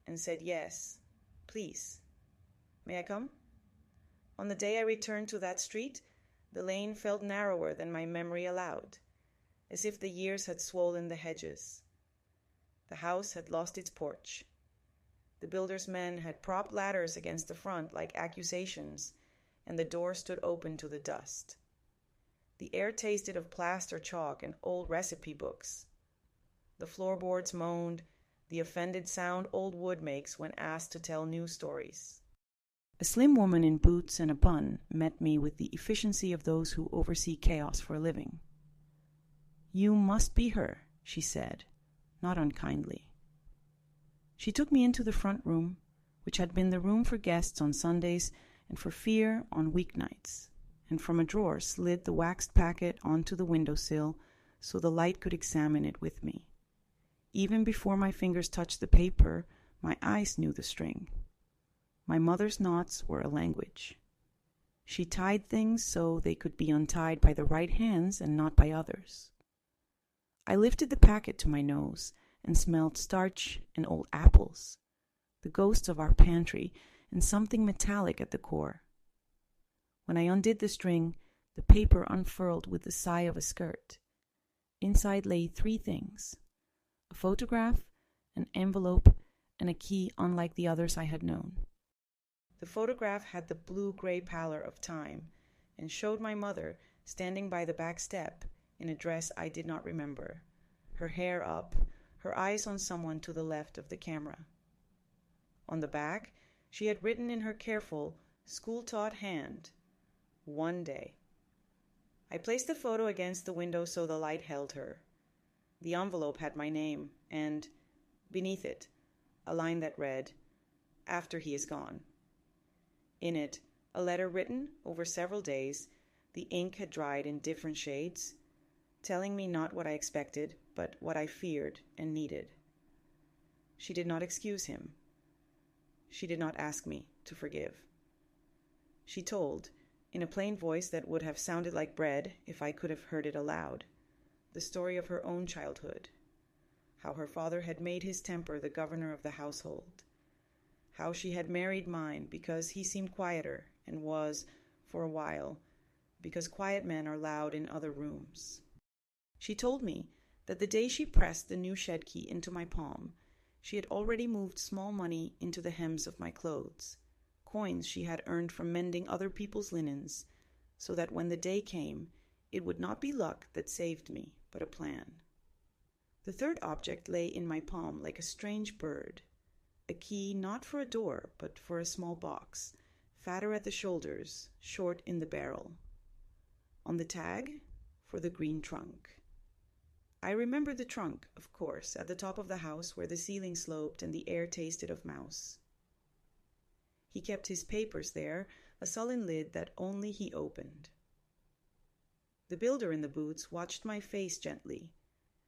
and said yes, please. May I come? On the day I returned to that street, the lane felt narrower than my memory allowed, as if the years had swollen the hedges. The house had lost its porch. The builder's men had propped ladders against the front like accusations, and the door stood open to the dust. The air tasted of plaster chalk and old recipe books. The floorboards moaned, the offended sound old wood makes when asked to tell news stories. A slim woman in boots and a bun met me with the efficiency of those who oversee chaos for a living. "You must be her," she said, not unkindly. She took me into the front room, which had been the room for guests on Sundays and for fear on weeknights, and from a drawer slid the waxed packet onto the windowsill so the light could examine it with me. Even before my fingers touched the paper, my eyes knew the string. My mother's knots were a language. She tied things so they could be untied by the right hands and not by others. I lifted the packet to my nose and smelled starch and old apples, the ghosts of our pantry, and something metallic at the core. When I undid the string, the paper unfurled with the sigh of a skirt. Inside lay 3 things: a photograph, an envelope, and a key unlike the others I had known. The photograph had the blue-gray pallor of time and showed my mother standing by the back step in a dress I did not remember, her hair up, her eyes on someone to the left of the camera. On the back, she had written in her careful, school-taught hand, "One day." I placed the photo against the window so the light held her. The envelope had my name, and, beneath it, a line that read, "After he is gone." In it, a letter written over several days, the ink had dried in different shades, telling me not what I expected, but what I feared and needed. She did not excuse him. She did not ask me to forgive. She told, in a plain voice that would have sounded like bread if I could have heard it aloud, the story of her own childhood, how her father had made his temper the governor of the household, how she had married mine because he seemed quieter and was, for a while, because quiet men are loud in other rooms. She told me that the day she pressed the new shed key into my palm, she had already moved small money into the hems of my clothes, coins she had earned from mending other people's linens, so that when the day came, it would not be luck that saved me, but a plan. The third object lay in my palm like a strange bird, a key not for a door, but for a small box, fatter at the shoulders, short in the barrel. On the tag, for the green trunk. I remember the trunk, of course, at the top of the house where the ceiling sloped and the air tasted of mouse. He kept his papers there, a sullen lid that only he opened. The builder in the boots watched my face gently,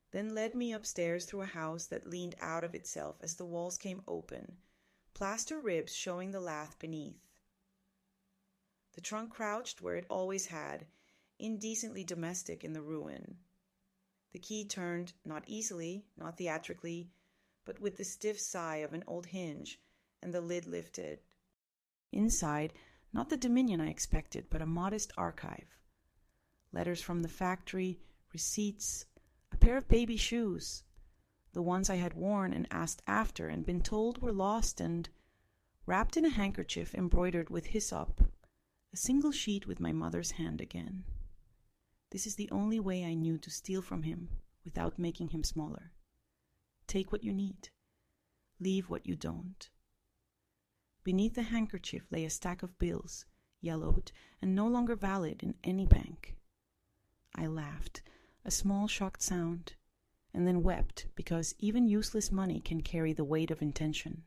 then led me upstairs through a house that leaned out of itself as the walls came open, plaster ribs showing the lath beneath. The trunk crouched where it always had, indecently domestic in the ruin. The key turned, not easily, not theatrically, but with the stiff sigh of an old hinge, and the lid lifted. Inside, not the dominion I expected, but a modest archive. Letters from the factory, receipts, a pair of baby shoes, the ones I had worn and asked after and been told were lost, and, wrapped in a handkerchief embroidered with hyssop, a single sheet with my mother's hand again. This is the only way I knew to steal from him without making him smaller. Take what you need. Leave what you don't. Beneath the handkerchief lay a stack of bills, yellowed and no longer valid in any bank. I laughed, a small shocked sound, and then wept because even useless money can carry the weight of intention.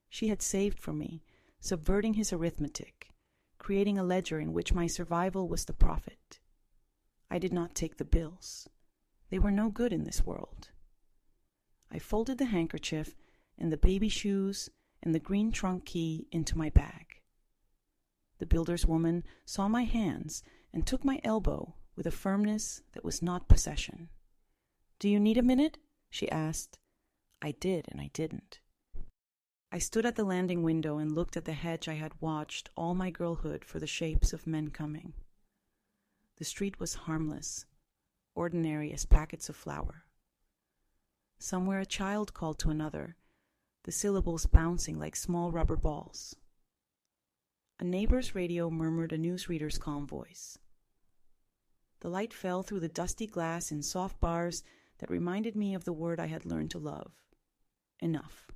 She had saved for me, subverting his arithmetic, creating a ledger in which my survival was the profit. I did not take the bills. They were no good in this world. I folded the handkerchief and the baby shoes and the green trunk key into my bag. The builder's woman saw my hands and took my elbow with a firmness that was not possession. "Do you need a minute?" she asked. I did, and I didn't. I stood at the landing window and looked at the hedge I had watched all my girlhood for the shapes of men coming. The street was harmless, ordinary as packets of flour. Somewhere a child called to another, the syllables bouncing like small rubber balls. A neighbor's radio murmured a newsreader's calm voice. The light fell through the dusty glass in soft bars that reminded me of the word I had learned to love. Enough.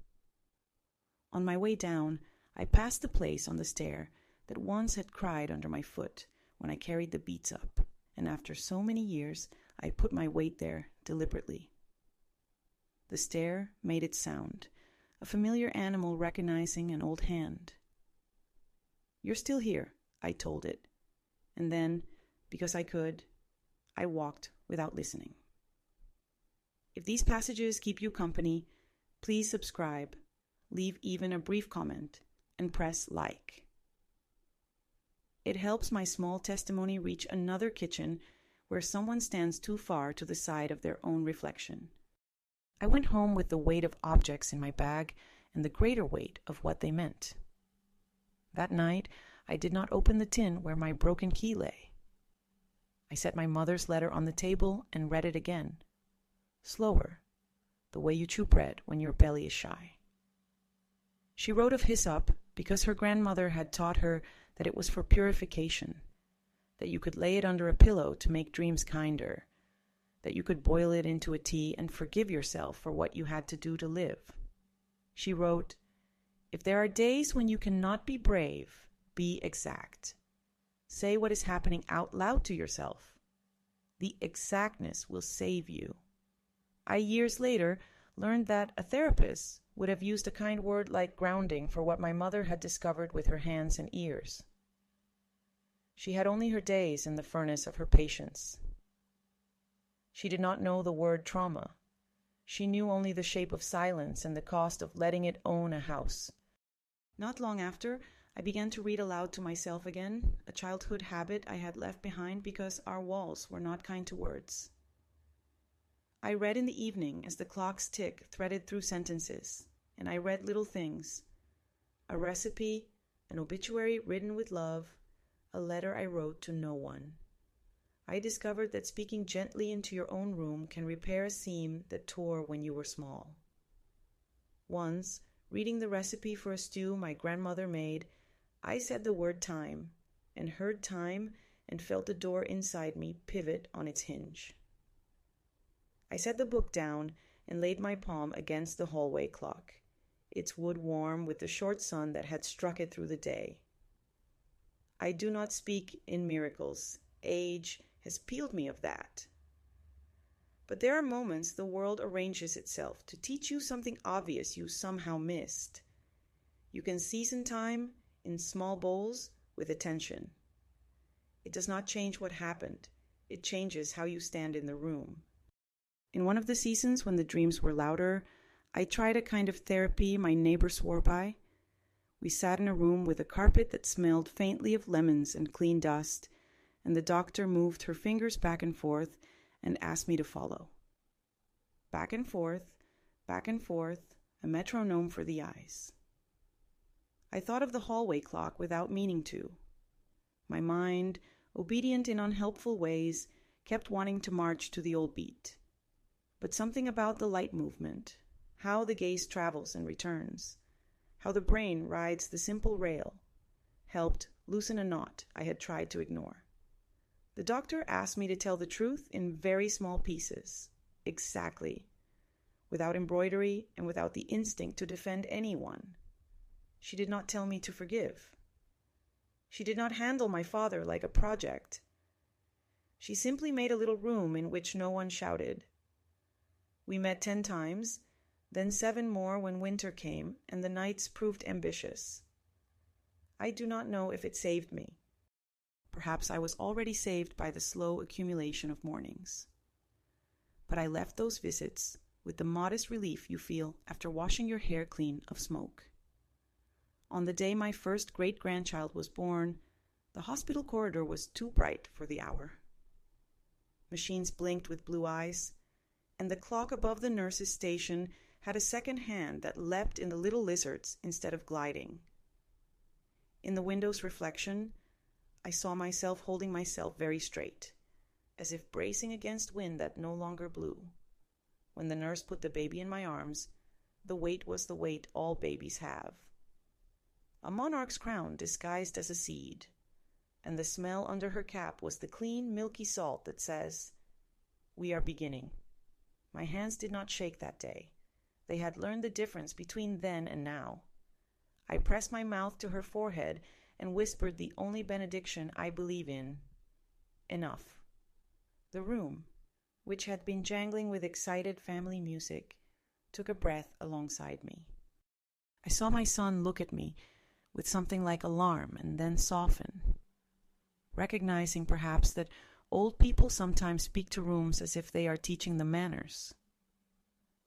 On my way down, I passed the place on the stair that once had cried under my foot when I carried the beets up, and after so many years, I put my weight there deliberately. The stair made its sound, a familiar animal recognizing an old hand. "You're still here," I told it. and then, because I could, I walked without listening. If these passages keep you company, please subscribe, leave even a brief comment, and press like. It helps my small testimony reach another kitchen where someone stands too far to the side of their own reflection. I went home with the weight of objects in my bag and the greater weight of what they meant. That night, I did not open the tin where my broken key lay. I set my mother's letter on the table and read it again, slower, the way you chew bread when your belly is shy. She wrote of hyssop because her grandmother had taught her that it was for purification, that you could lay it under a pillow to make dreams kinder, that you could boil it into a tea and forgive yourself for what you had to do to live. She wrote, "If there are days when you cannot be brave, be exact. Say what is happening out loud to yourself. The exactness will save you." I, years later, learned that a therapist would have used a kind word like grounding for what my mother had discovered with her hands and ears. She had only her days in the furnace of her patience. She did not know the word trauma. She knew only the shape of silence and the cost of letting it own a house. Not long after, I began to read aloud to myself again, a childhood habit I had left behind because our walls were not kind to words. I read in the evening as the clock's tick threaded through sentences, and I read little things: a recipe, an obituary written with love, a letter I wrote to no one. I discovered that speaking gently into your own room can repair a seam that tore when you were small. Once, reading the recipe for a stew my grandmother made, I said the word time, and heard time and felt the door inside me pivot on its hinge. I set the book down and laid my palm against the hallway clock, its wood warm with the short sun that had struck it through the day. I do not speak in miracles. Age has peeled me of that. But there are moments the world arranges itself to teach you something obvious you somehow missed. You can season time in small bowls with attention. It does not change what happened. It changes how you stand in the room. In one of the seasons when the dreams were louder, I tried a kind of therapy my neighbor swore by. We sat in a room with a carpet that smelled faintly of lemons and clean dust, and the doctor moved her fingers back and forth and asked me to follow. Back and forth, a metronome for the eyes. I thought of the hallway clock without meaning to. My mind, obedient in unhelpful ways, kept wanting to march to the old beat. But something about the light movement, how the gaze travels and returns, how the brain rides the simple rail, helped loosen a knot I had tried to ignore. The doctor asked me to tell the truth in very small pieces, exactly, without embroidery and without the instinct to defend anyone. She did not tell me to forgive. She did not handle my father like a project. She simply made a little room in which no one shouted. We met 10 times, then 7 more when winter came and the nights proved ambitious. I do not know if it saved me. Perhaps I was already saved by the slow accumulation of mornings. But I left those visits with the modest relief you feel after washing your hair clean of smoke. On the day my first great-grandchild was born, the hospital corridor was too bright for the hour. Machines blinked with blue eyes, and the clock above the nurse's station had a second hand that leapt in the little lizards instead of gliding. In the window's reflection, I saw myself holding myself very straight, as if bracing against wind that no longer blew. When the nurse put the baby in my arms, the weight was the weight all babies have. A monarch's crown disguised as a seed, and the smell under her cap was the clean, milky salt that says, "We are beginning." My hands did not shake that day. They had learned the difference between then and now. I pressed my mouth to her forehead and whispered the only benediction I believe in: enough. The room, which had been jangling with excited family music, took a breath alongside me. I saw my son look at me with something like alarm and then soften. recognizing perhaps that old people sometimes speak to rooms as if they are teaching them manners.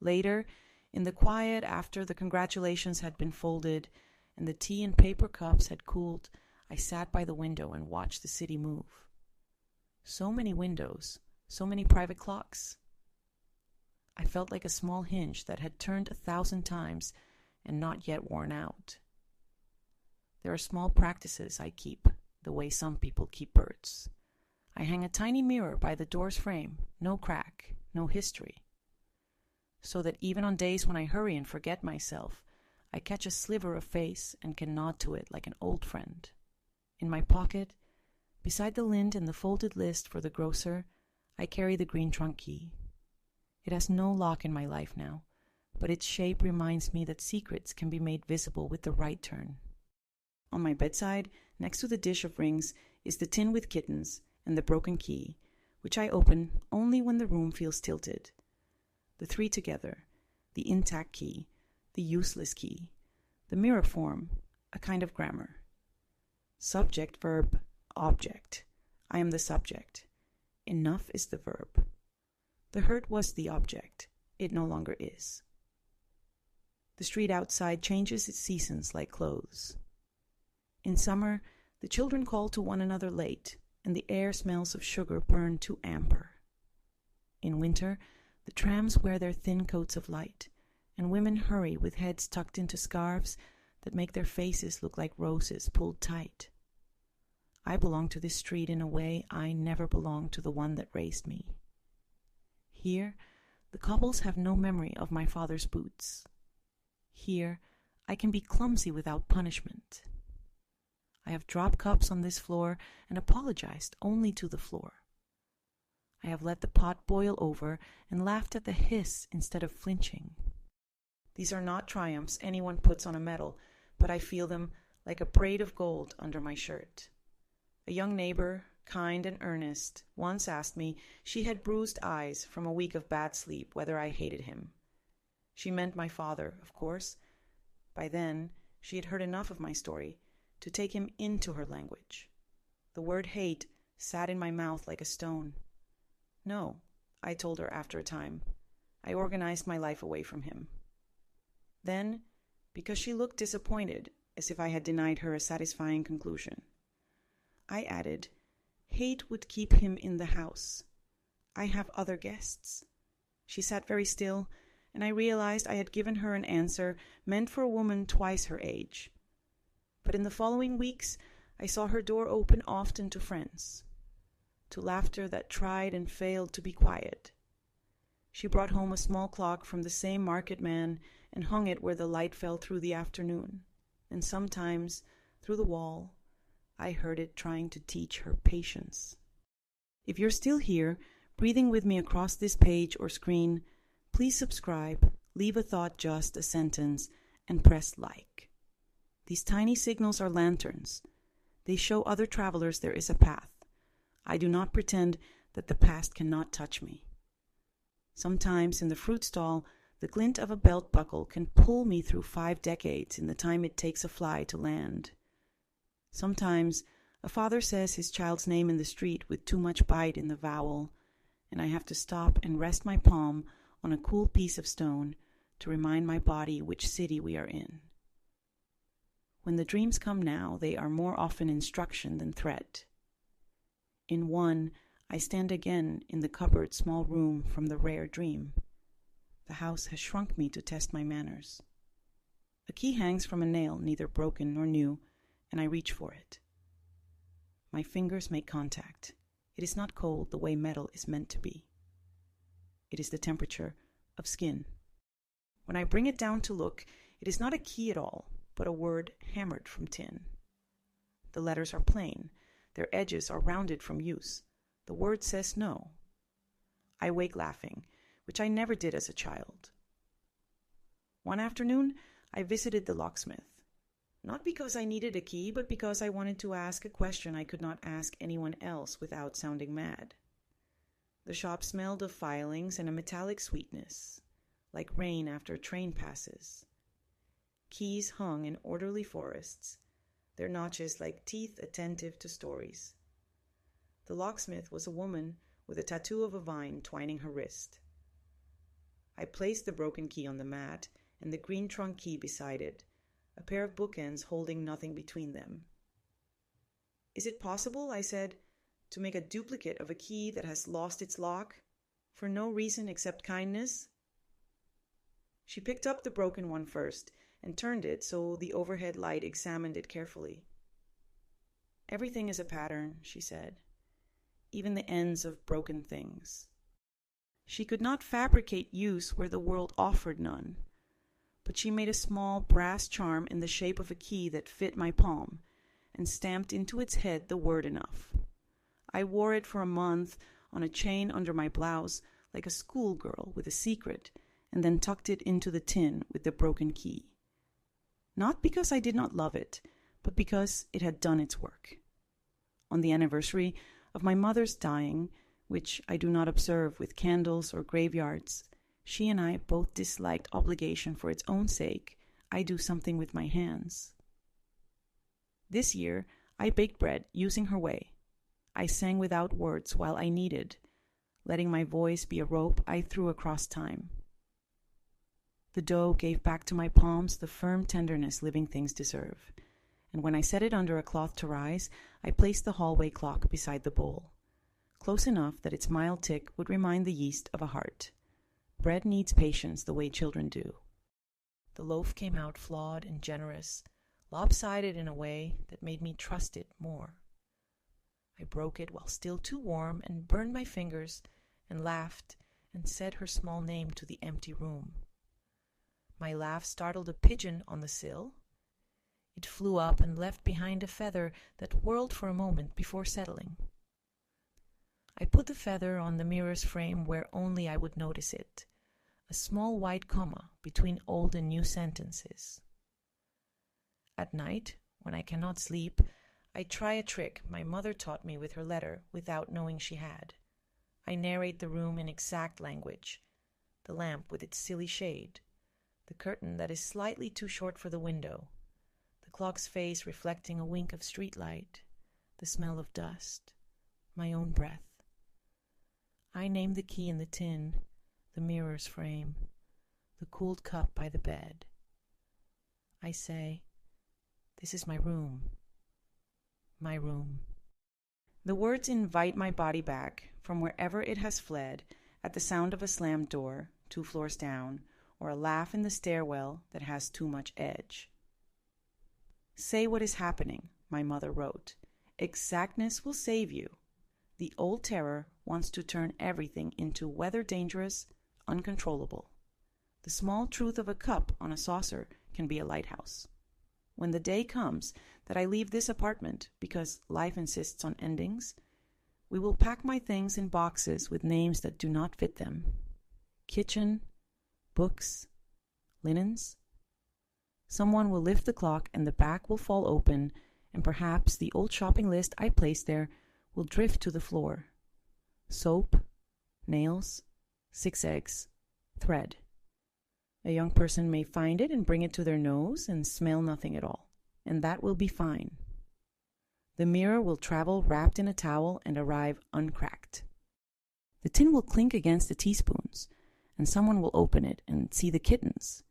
Later, in the quiet after the congratulations had been folded and the tea and paper cups had cooled, I sat by the window and watched the city move. So many windows, so many private clocks. I felt like a small hinge that had turned 1,000 times and not yet worn out. There are small practices I keep, the way some people keep birds. I hang a tiny mirror by the door's frame, no crack, no history, so that even on days when I hurry and forget myself, I catch a sliver of face and can nod to it like an old friend. In my pocket, beside the lint and the folded list for the grocer, I carry the green trunk key. It has no lock in my life now, but its shape reminds me that secrets can be made visible with the right turn. On my bedside, next to the dish of rings, is the tin with kittens and the broken key, which I open only when the room feels tilted. The three together, the intact key, the useless key, the mirror form, a kind of grammar. Subject, verb, object. I am the subject. Enough is the verb. The hurt was the object. It no longer is. The street outside changes its seasons like clothes. In summer, the children call to one another late, and the air smells of sugar burned to amber. In winter, the trams wear their thin coats of light, and women hurry with heads tucked into scarves that make their faces look like roses pulled tight. I belong to this street in a way I never belonged to the one that raised me. Here, the cobbles have no memory of my father's boots. Here, I can be clumsy without punishment. I have dropped cups on this floor and apologized only to the floor. I have let the pot boil over and laughed at the hiss instead of flinching. These are not triumphs anyone puts on a medal, but I feel them like a braid of gold under my shirt. A young neighbor, kind and earnest, once asked me she had bruised eyes from a week of bad sleep whether I hated him. She meant my father, of course. By then, she had heard enough of my story to take him into her language. The word hate sat in my mouth like a stone. No, I told her after a time. I organized my life away from him. Then, because she looked disappointed, as if I had denied her a satisfying conclusion, I added, hate would keep him in the house. I have other guests. She sat very still, and I realized I had given her an answer meant for a woman twice her age. But in the following weeks, I saw her door open often to friends, to laughter that tried and failed to be quiet. She brought home a small clock from the same market man and hung it where the light fell through the afternoon, and sometimes, through the wall, I heard it trying to teach her patience. If you're still here, breathing with me across this page or screen, please subscribe, leave a thought, just a sentence, and press like. These tiny signals are lanterns. They show other travelers there is a path. I do not pretend that the past cannot touch me. Sometimes in the fruit stall, the glint of a belt buckle can pull me through 5 decades in the time it takes a fly to land. Sometimes a father says his child's name in the street with too much bite in the vowel, and I have to stop and rest my palm on a cool piece of stone to remind my body which city we are in. When the dreams come now, they are more often instruction than threat. In one, I stand again in the cupboard small room from the rare dream. The house has shrunk me to test my manners. A key hangs from a nail, neither broken nor new, and I reach for it. My fingers make contact. It is not cold the way metal is meant to be. It is the temperature of skin. When I bring it down to look, it is not a key at all, but a word hammered from tin. The letters are plain. Their edges are rounded from use. The word says no. I wake laughing, which I never did as a child. One afternoon, I visited the locksmith. Not because I needed a key, but because I wanted to ask a question I could not ask anyone else without sounding mad. The shop smelled of filings and a metallic sweetness, like rain after a train passes. Keys hung in orderly forests, their notches like teeth attentive to stories. The locksmith was a woman with a tattoo of a vine twining her wrist. I placed the broken key on the mat and the green trunk key beside it, a pair of bookends holding nothing between them. "Is it possible," I said, "to make a duplicate of a key that has lost its lock, for no reason except kindness?" She picked up the broken one first and turned it so the overhead light examined it carefully. "Everything is a pattern," she said, "even the ends of broken things." She could not fabricate use where the world offered none, but she made a small brass charm in the shape of a key that fit my palm, and stamped into its head the word enough. I wore it for a month on a chain under my blouse like a schoolgirl with a secret, and then tucked it into the tin with the broken key. Not because I did not love it, but because it had done its work. On the anniversary of my mother's dying, which I do not observe with candles or graveyards, she and I both disliked obligation for its own sake. I do something with my hands. This year, I baked bread using her way. I sang without words while I kneaded, letting my voice be a rope I threw across time. The dough gave back to my palms the firm tenderness living things deserve, and when I set it under a cloth to rise, I placed the hallway clock beside the bowl, close enough that its mild tick would remind the yeast of a heart. Bread needs patience the way children do. The loaf came out flawed and generous, lopsided in a way that made me trust it more. I broke it while still too warm and burned my fingers and laughed and said her small name to the empty room. My laugh startled a pigeon on the sill. It flew up and left behind a feather that whirled for a moment before settling. I put the feather on the mirror's frame where only I would notice it, a small white comma between old and new sentences. At night, when I cannot sleep, I try a trick my mother taught me with her letter without knowing she had. I narrate the room in exact language, the lamp with its silly shade, the curtain that is slightly too short for the window, the clock's face reflecting a wink of street light, the smell of dust, my own breath. I name the key in the tin, the mirror's frame, the cooled cup by the bed. I say, "This is my room. My room." The words invite my body back from wherever it has fled at the sound of a slammed door 2 floors down, or a laugh in the stairwell that has too much edge. "Say what is happening," my mother wrote. "Exactness will save you. The old terror wants to turn everything into weather dangerous, uncontrollable. The small truth of a cup on a saucer can be a lighthouse. When the day comes that I leave this apartment because life insists on endings, we will pack my things in boxes with names that do not fit them. Kitchen, books, linens. Someone will lift the clock and the back will fall open, and perhaps the old shopping list I placed there will drift to the floor. Soap, nails, 6 eggs, thread. A young person may find it and bring it to their nose and smell nothing at all, and that will be fine. The mirror will travel wrapped in a towel and arrive uncracked. The tin will clink against the teaspoons, and someone will open it and see the kittens,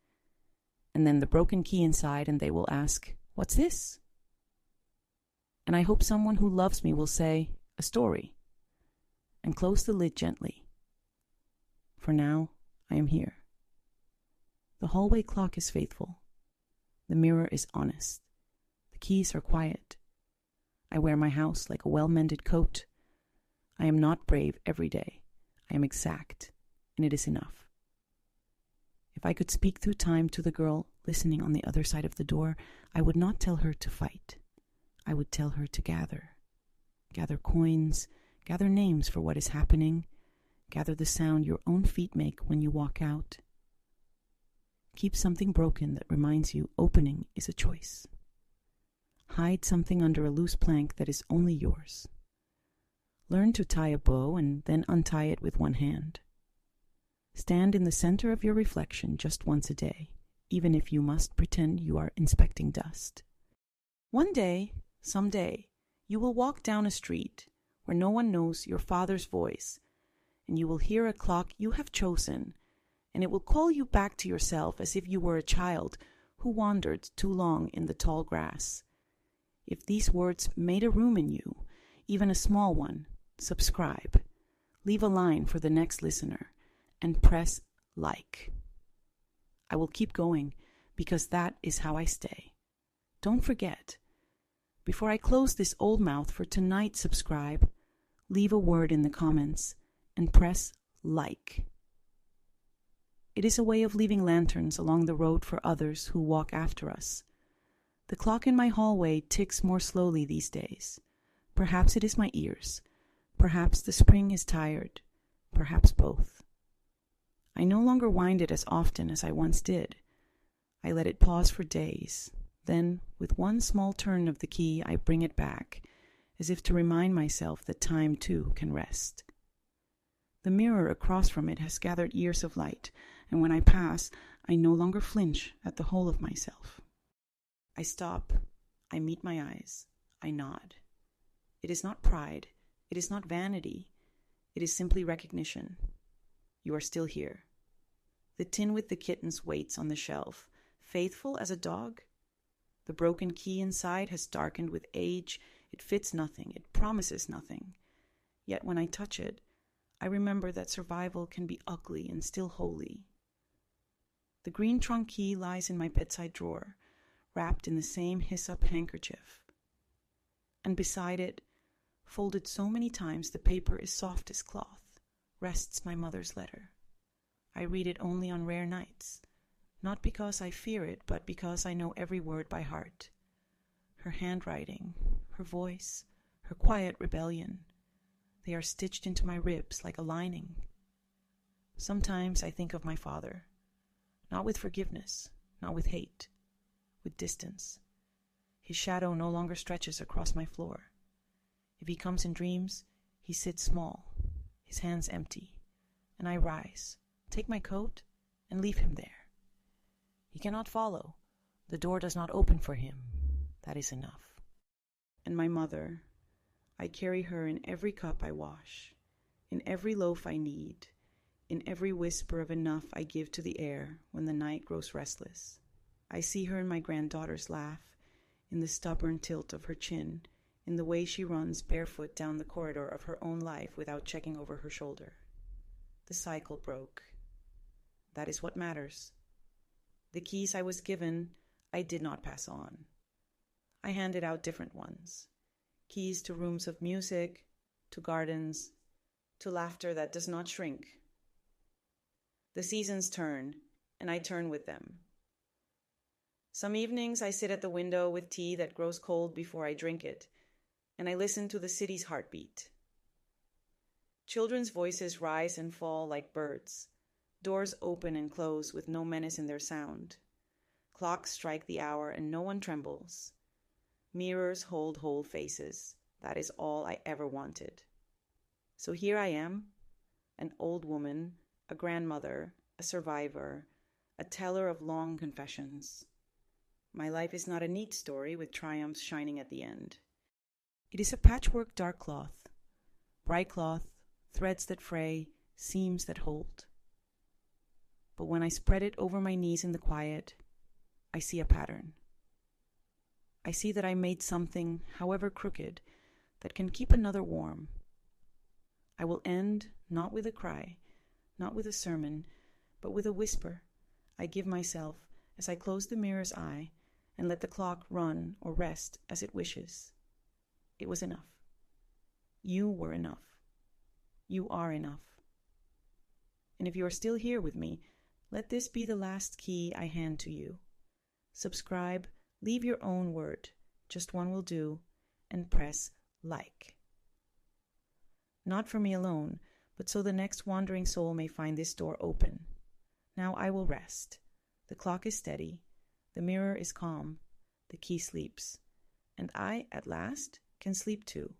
and then the broken key inside, and they will ask, 'What's this?' And I hope someone who loves me will say, 'A story,' and close the lid gently. For now, I am here. The hallway clock is faithful. The mirror is honest. The keys are quiet. I wear my house like a well-mended coat. I am not brave every day. I am exact, and it is enough. If I could speak through time to the girl listening on the other side of the door, I would not tell her to fight. I would tell her to gather. Gather coins, gather names for what is happening, gather the sound your own feet make when you walk out. Keep something broken that reminds you opening is a choice. Hide something under a loose plank that is only yours. Learn to tie a bow and then untie it with one hand. Stand in the center of your reflection just once a day, even if you must pretend you are inspecting dust. One day, someday, you will walk down a street where no one knows your Father's voice, and you will hear a clock you have chosen, and it will call you back to yourself as if you were a child who wandered too long in the tall grass. If these words made a room in you, even a small one, subscribe, leave a line for the next listener, and press like. I will keep going because that is how I stay. Don't forget, before I close this old mouth for tonight, subscribe, leave a word in the comments, and press like. It is a way of leaving lanterns along the road for others who walk after us. The clock in my hallway ticks more slowly these days. Perhaps it is my ears. Perhaps the spring is tired. Perhaps both. I no longer wind it as often as I once did. I let it pause for days. Then, with one small turn of the key, I bring it back, as if to remind myself that time too can rest. The mirror across from it has gathered years of light, and when I pass, I no longer flinch at the whole of myself. I stop. I meet my eyes. I nod. It is not pride. It is not vanity. It is simply recognition. You are still here. The tin with the kittens waits on the shelf, faithful as a dog. The broken key inside has darkened with age. It fits nothing. It promises nothing. Yet when I touch it, I remember that survival can be ugly and still holy. The green trunk key lies in my bedside drawer, wrapped in the same hyssop handkerchief. And beside it, folded so many times the paper is soft as cloth, rests my mother's letter. I read it only on rare nights, not because I fear it, but because I know every word by heart. Her handwriting, her voice, her quiet rebellion, they are stitched into my ribs like a lining. Sometimes I think of my father, not with forgiveness, not with hate, with distance. His shadow no longer stretches across my floor. If he comes in dreams, he sits small, his hands empty, and I rise, take my coat, and leave him there. He cannot follow. The door does not open for him. That is enough. And my mother, I carry her in every cup I wash, in every loaf I knead, in every whisper of enough I give to the air when the night grows restless. I see her in my granddaughter's laugh, in the stubborn tilt of her chin, in the way she runs barefoot down the corridor of her own life without checking over her shoulder. The cycle broke. That is what matters. The keys I was given, I did not pass on. I handed out different ones. Keys to rooms of music, to gardens, to laughter that does not shrink. The seasons turn, and I turn with them. Some evenings I sit at the window with tea that grows cold before I drink it, and I listen to the city's heartbeat. Children's voices rise and fall like birds. Doors open and close with no menace in their sound. Clocks strike the hour and no one trembles. Mirrors hold whole faces. That is all I ever wanted. So here I am, an old woman, a grandmother, a survivor, a teller of long confessions. My life is not a neat story with triumphs shining at the end. It is a patchwork dark cloth, bright cloth, threads that fray, seams that hold. But when I spread it over my knees in the quiet, I see a pattern. I see that I made something, however crooked, that can keep another warm. I will end not with a cry, not with a sermon, but with a whisper I give myself as I close the mirror's eye and let the clock run or rest as it wishes. It was enough. You were enough. You are enough. And if you are still here with me, let this be the last key I hand to you. Subscribe, leave your own word, just one will do, and press like. Not for me alone, but so the next wandering soul may find this door open. Now I will rest. The clock is steady, the mirror is calm, the key sleeps, and I, at last, can sleep too.